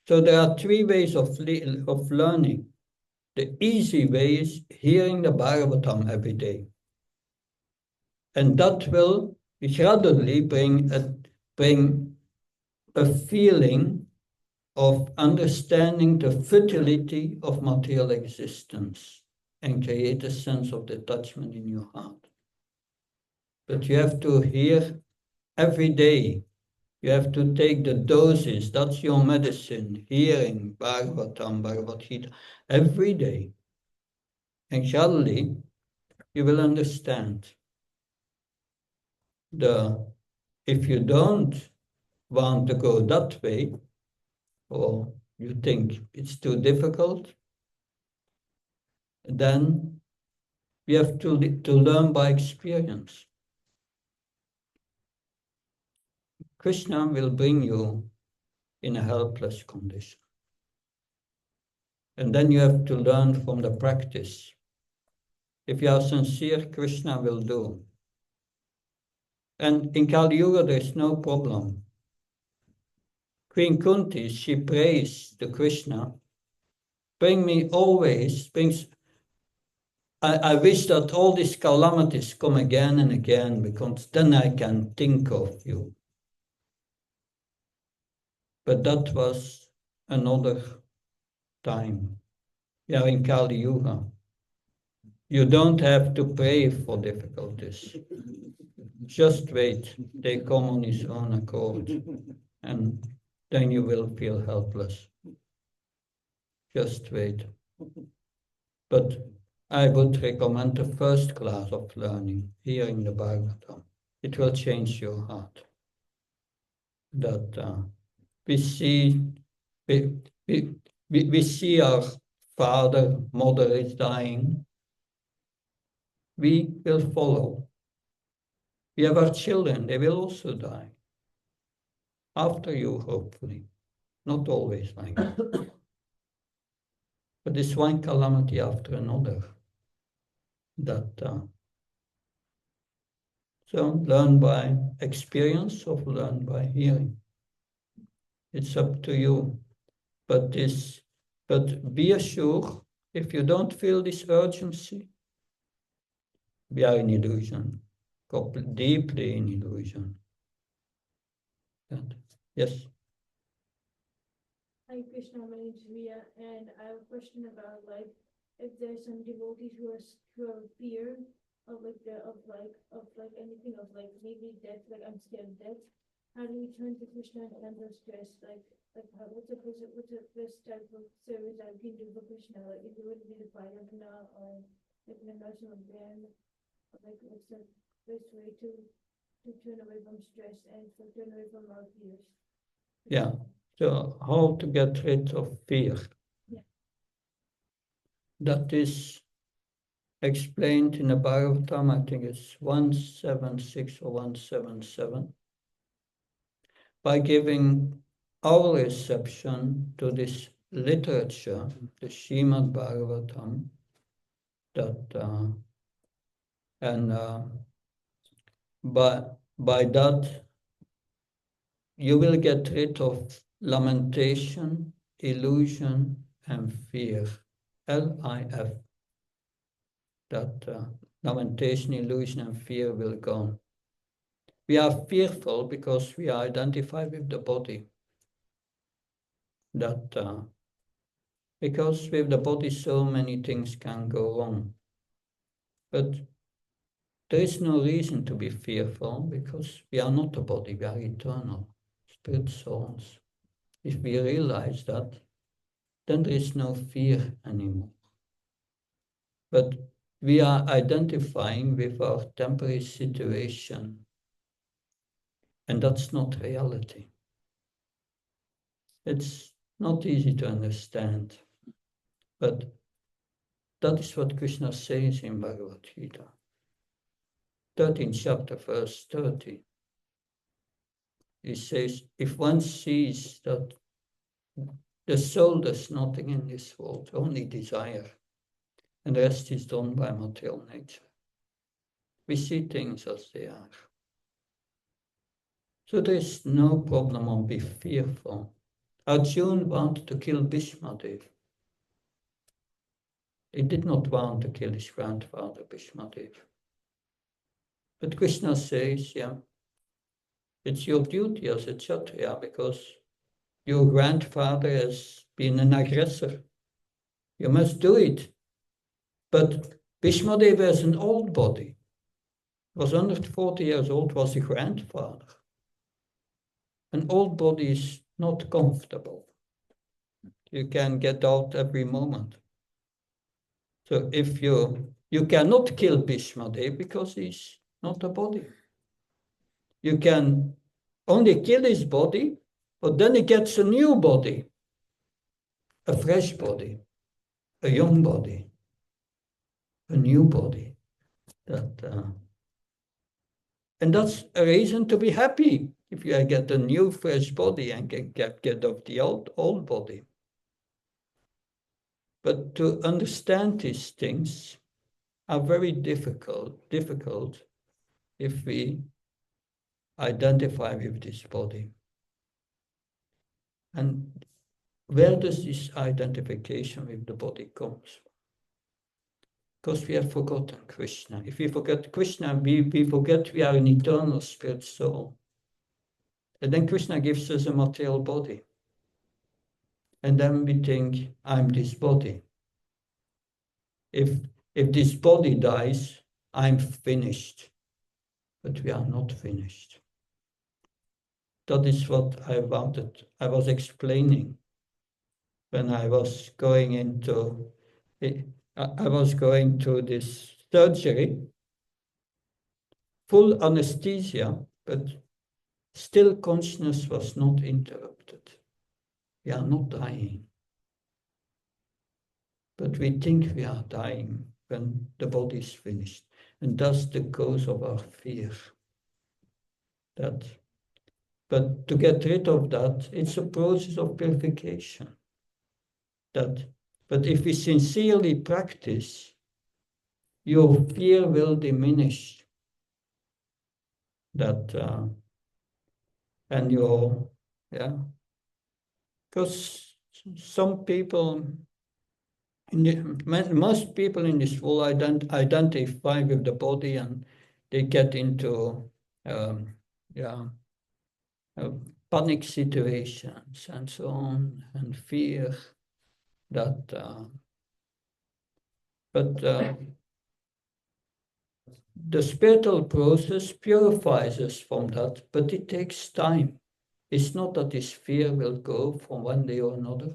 [SPEAKER 1] So there are 3 ways of learning. The easy way is hearing the Bhagavatam every day. And that will gradually bring a feeling of understanding the futility of material existence and create a sense of detachment in your heart. But you have to hear every day. You have to take the doses. That's your medicine. Hearing Bhagavatam, Bhagavad Gita every day. And gradually, you will understand. If you don't want to go that way, or you think it's too difficult, then you have to learn by experience. Krishna will bring you in a helpless condition. And then you have to learn from the practice. If you are sincere, Krishna will do. And in Kali Yuga, there is no problem. Queen Kunti, she prays to Krishna, I wish that all these calamities come again and again, because then I can think of you. But that was another time. We are in Kali Yuga. You don't have to pray for difficulties. Just wait, they come on its own accord, and then you will feel helpless. Just wait. But I would recommend the first class of learning, hearing the Bhagavatam. It will change your heart. That we see we see our father, mother is dying. We will follow. We have our children, they will also die. After you, hopefully. Not always like that. But it's one calamity after another. So learn by experience or learn by hearing. It's up to you. But be assured, if you don't feel this urgency, we are in illusion, deeply in illusion. Yes.
[SPEAKER 6] Hi Krishna, my name is Ria, and I have a question about if there's some devotees who are fear of anything of maybe death, I'm scared of death. How do we turn to Krishna and handle stress? What's the best type of service I can do for Krishna? If it would be the Prayagna or the national band, what's the best way to turn away from stress and to turn away from our fears?
[SPEAKER 1] Yeah. So how to get rid of fear?
[SPEAKER 6] Yeah.
[SPEAKER 1] That is explained in the Bhagavatam, I think it's 176 or 177, by giving our reception to this literature, the Srimad Bhagavatam, by that you will get rid of lamentation, illusion, and fear. LIF. That lamentation, illusion, and fear will go. We are fearful because we are identified with the body. Because with the body so many things can go wrong. But there is no reason to be fearful because we are not a body, we are eternal, spirit souls. If we realize that, then there is no fear anymore. But we are identifying with our temporary situation, and that's not reality. It's not easy to understand, but that is what Krishna says in Bhagavad Gita. 13th chapter, verse 30. He says, if one sees that the soul does nothing in this world, only desire, and the rest is done by material nature. We see things as they are. So there is no problem on being fearful. Arjuna wanted to kill Bhishmadev. He did not want to kill his grandfather, Bhishmadev. But Krishna says, yeah, it's your duty as a Kshatriya because your grandfather has been an aggressor. You must do it. But Bhishmadev has an old body. Was 140 years old, was a grandfather. An old body is not comfortable. You can get out every moment. So if you cannot kill Bhishmadev because he's not a body. You can only kill his body, but then he gets a new body, a fresh body, a young body, a new body. And that's a reason to be happy if you get a new fresh body and can get off the old body. But to understand these things are very difficult if we identify with this body. And where does this identification with the body come from? Because we have forgotten Krishna. If we forget Krishna, we forget we are an eternal spirit soul. And then Krishna gives us a material body. And then we think, I'm this body. If if this body dies, I'm finished. But we are not finished. That is what I was explaining when I was going into I was going to this surgery, full anesthesia, but still consciousness was not interrupted. We are not dying. But we think we are dying when the body is finished. And that's the cause of our fear. But to get rid of that, it's a process of purification. But if we sincerely practice, your fear will diminish. And because some people, most people in this world identify with the body, and they get into panic situations and so on, and fear that. But the spiritual process purifies us from that, but it takes time. It's not that this fear will go from one day or another.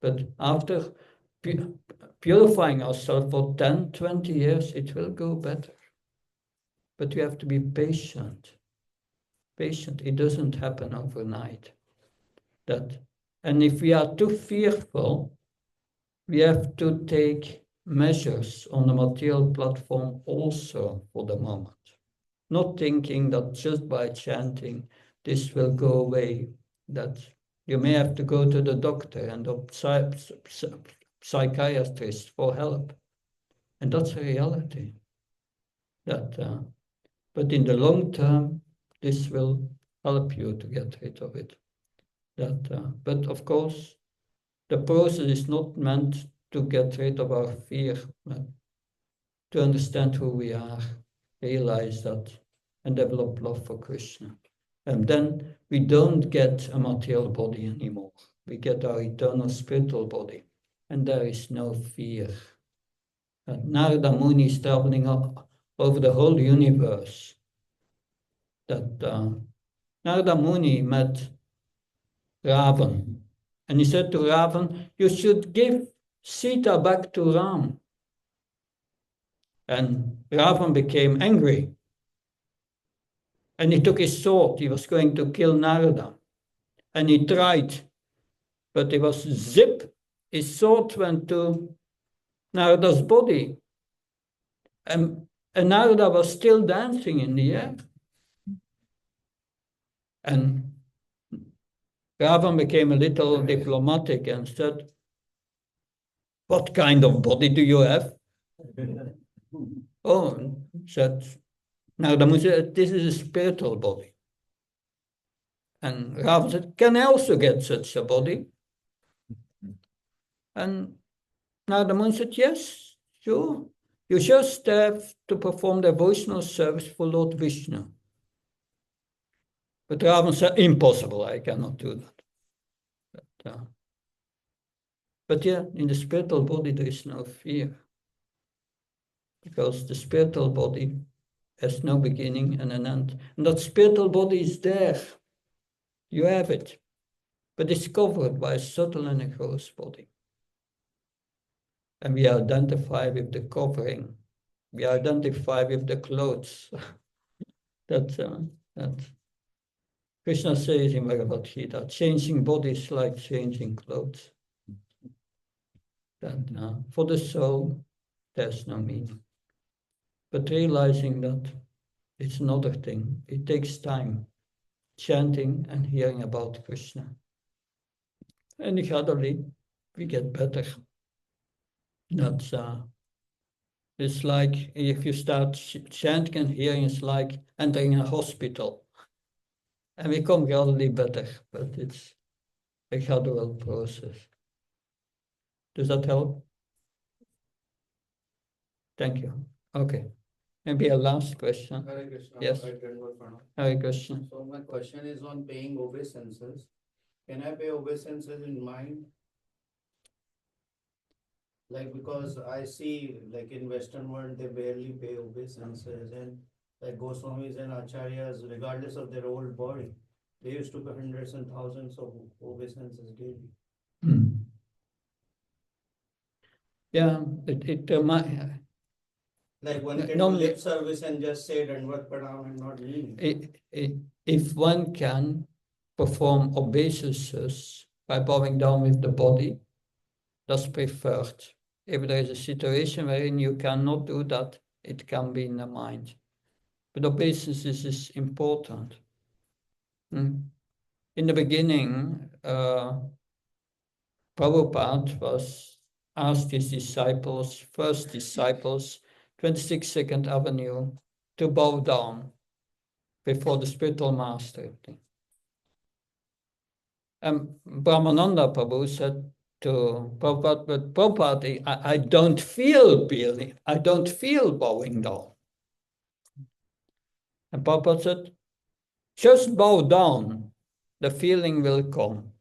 [SPEAKER 1] But after purifying ourselves for 10, 20 years, it will go better. But we have to be patient. Patient. It doesn't happen overnight. And if we are too fearful, we have to take measures on the material platform also for the moment. Not thinking that just by chanting, this will go away. That you may have to go to the doctor and the psychiatrist for help. And that's a reality. But in the long term, this will help you to get rid of it. But of course, the process is not meant to get rid of our fear, but to understand who we are, realize that, and develop love for Krishna. And then we don't get a material body anymore. We get our eternal spiritual body, and there is no fear. Narada Muni is traveling over the whole universe. Narada Muni met Ravan, and he said to Ravan, you should give Sita back to Ram. And Ravan became angry. And he took his sword. He was going to kill Narada. And he tried. But it was zip. His sword went to Narada's body. And Narada was still dancing in the air. And Ravan became a little diplomatic and said, what kind of body do you have? Oh, said Narada Muni said, this is a spiritual body. And Ravan said, can I also get such a body? And Narada Muni said, yes, sure. You just have to perform devotional service for Lord Vishnu. But Ravan said, impossible, I cannot do that. But yeah, in the spiritual body, there is no fear. Because the spiritual body has no beginning and an end. And that spiritual body is there. You have it. But it's covered by a subtle and a gross body. And we identify with the covering. We identify with the clothes. that Krishna says in Bhagavad Gita, changing bodies like changing clothes. That for the soul, there's no meaning. But realizing that it's another thing. It takes time, chanting and hearing about Krishna. And gradually, we get better. It's like if you start chanting and hearing, it's like entering a hospital. And we come gradually better, but it's a gradual process. Does that help? Thank you. Okay. Maybe a last question.
[SPEAKER 7] Hare Krishna.
[SPEAKER 1] Yes. Hare Krishna.
[SPEAKER 7] So my question is on paying obeisances. Can I pay obeisances in mind? Like, because I see, like in Western world, they barely pay obeisances, and like Goswamis and Acharyas, regardless of their old body, they used to pay hundreds and thousands of obeisances daily.
[SPEAKER 1] Mm. Yeah, it might.
[SPEAKER 7] Like one can do
[SPEAKER 1] Normally,
[SPEAKER 7] lip service and just say Dandvat Pranam and not mean.
[SPEAKER 1] if one can perform obeisances by bowing down with the body, that's preferred. If there is a situation wherein you cannot do that, it can be in the mind. But obeisances is important. In the beginning, Prabhupada was asked his disciples, first disciples, 22nd Avenue, to bow down before the spiritual master. And Brahmananda Prabhu said to Prabhupada, but Prabhupada, I don't feel bowing down. And Prabhupada said, just bow down, the feeling will come.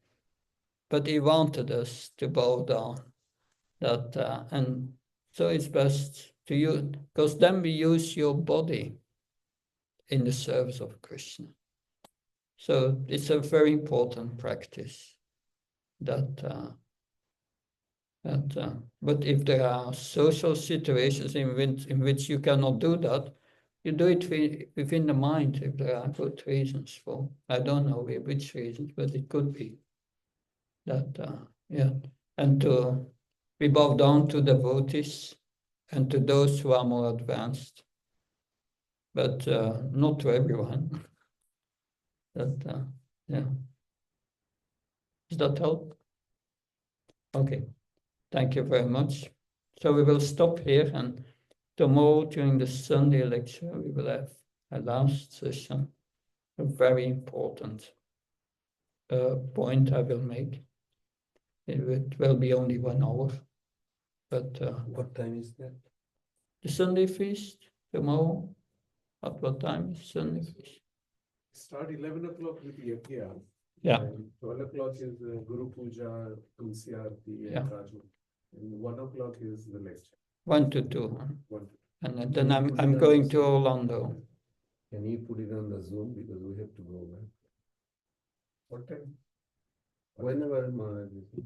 [SPEAKER 1] But he wanted us to bow down. And so it's best to use, because then we use your body in the service of Krishna. So it's a very important practice but if there are social situations in which you cannot do that, you do it within the mind if there are good reasons for. I don't know which reasons, but it could be that, yeah. And we bow down to devotees and to those who are more advanced, but not to everyone. Yeah. Does that help? Okay. Thank you very much. So we will stop here, and tomorrow during the Sunday lecture, we will have a last session, a very important point I will make. It will be only 1 hour, but
[SPEAKER 2] What time is that?
[SPEAKER 1] the Sunday feast tomorrow, at what time is Sunday feast?
[SPEAKER 8] Start 11 o'clock with Yajna.
[SPEAKER 1] Yeah.
[SPEAKER 8] And 12 o'clock is Guru Puja, Tulsi Aarti, and
[SPEAKER 1] Yeah.
[SPEAKER 8] Raju. And 1 o'clock is the lecture.
[SPEAKER 1] 1 to 2,
[SPEAKER 8] One.
[SPEAKER 1] and then I'm going to Orlando.
[SPEAKER 2] Can you put it on the Zoom because we have to go back?
[SPEAKER 8] What time?
[SPEAKER 2] Whenever Maharaj is.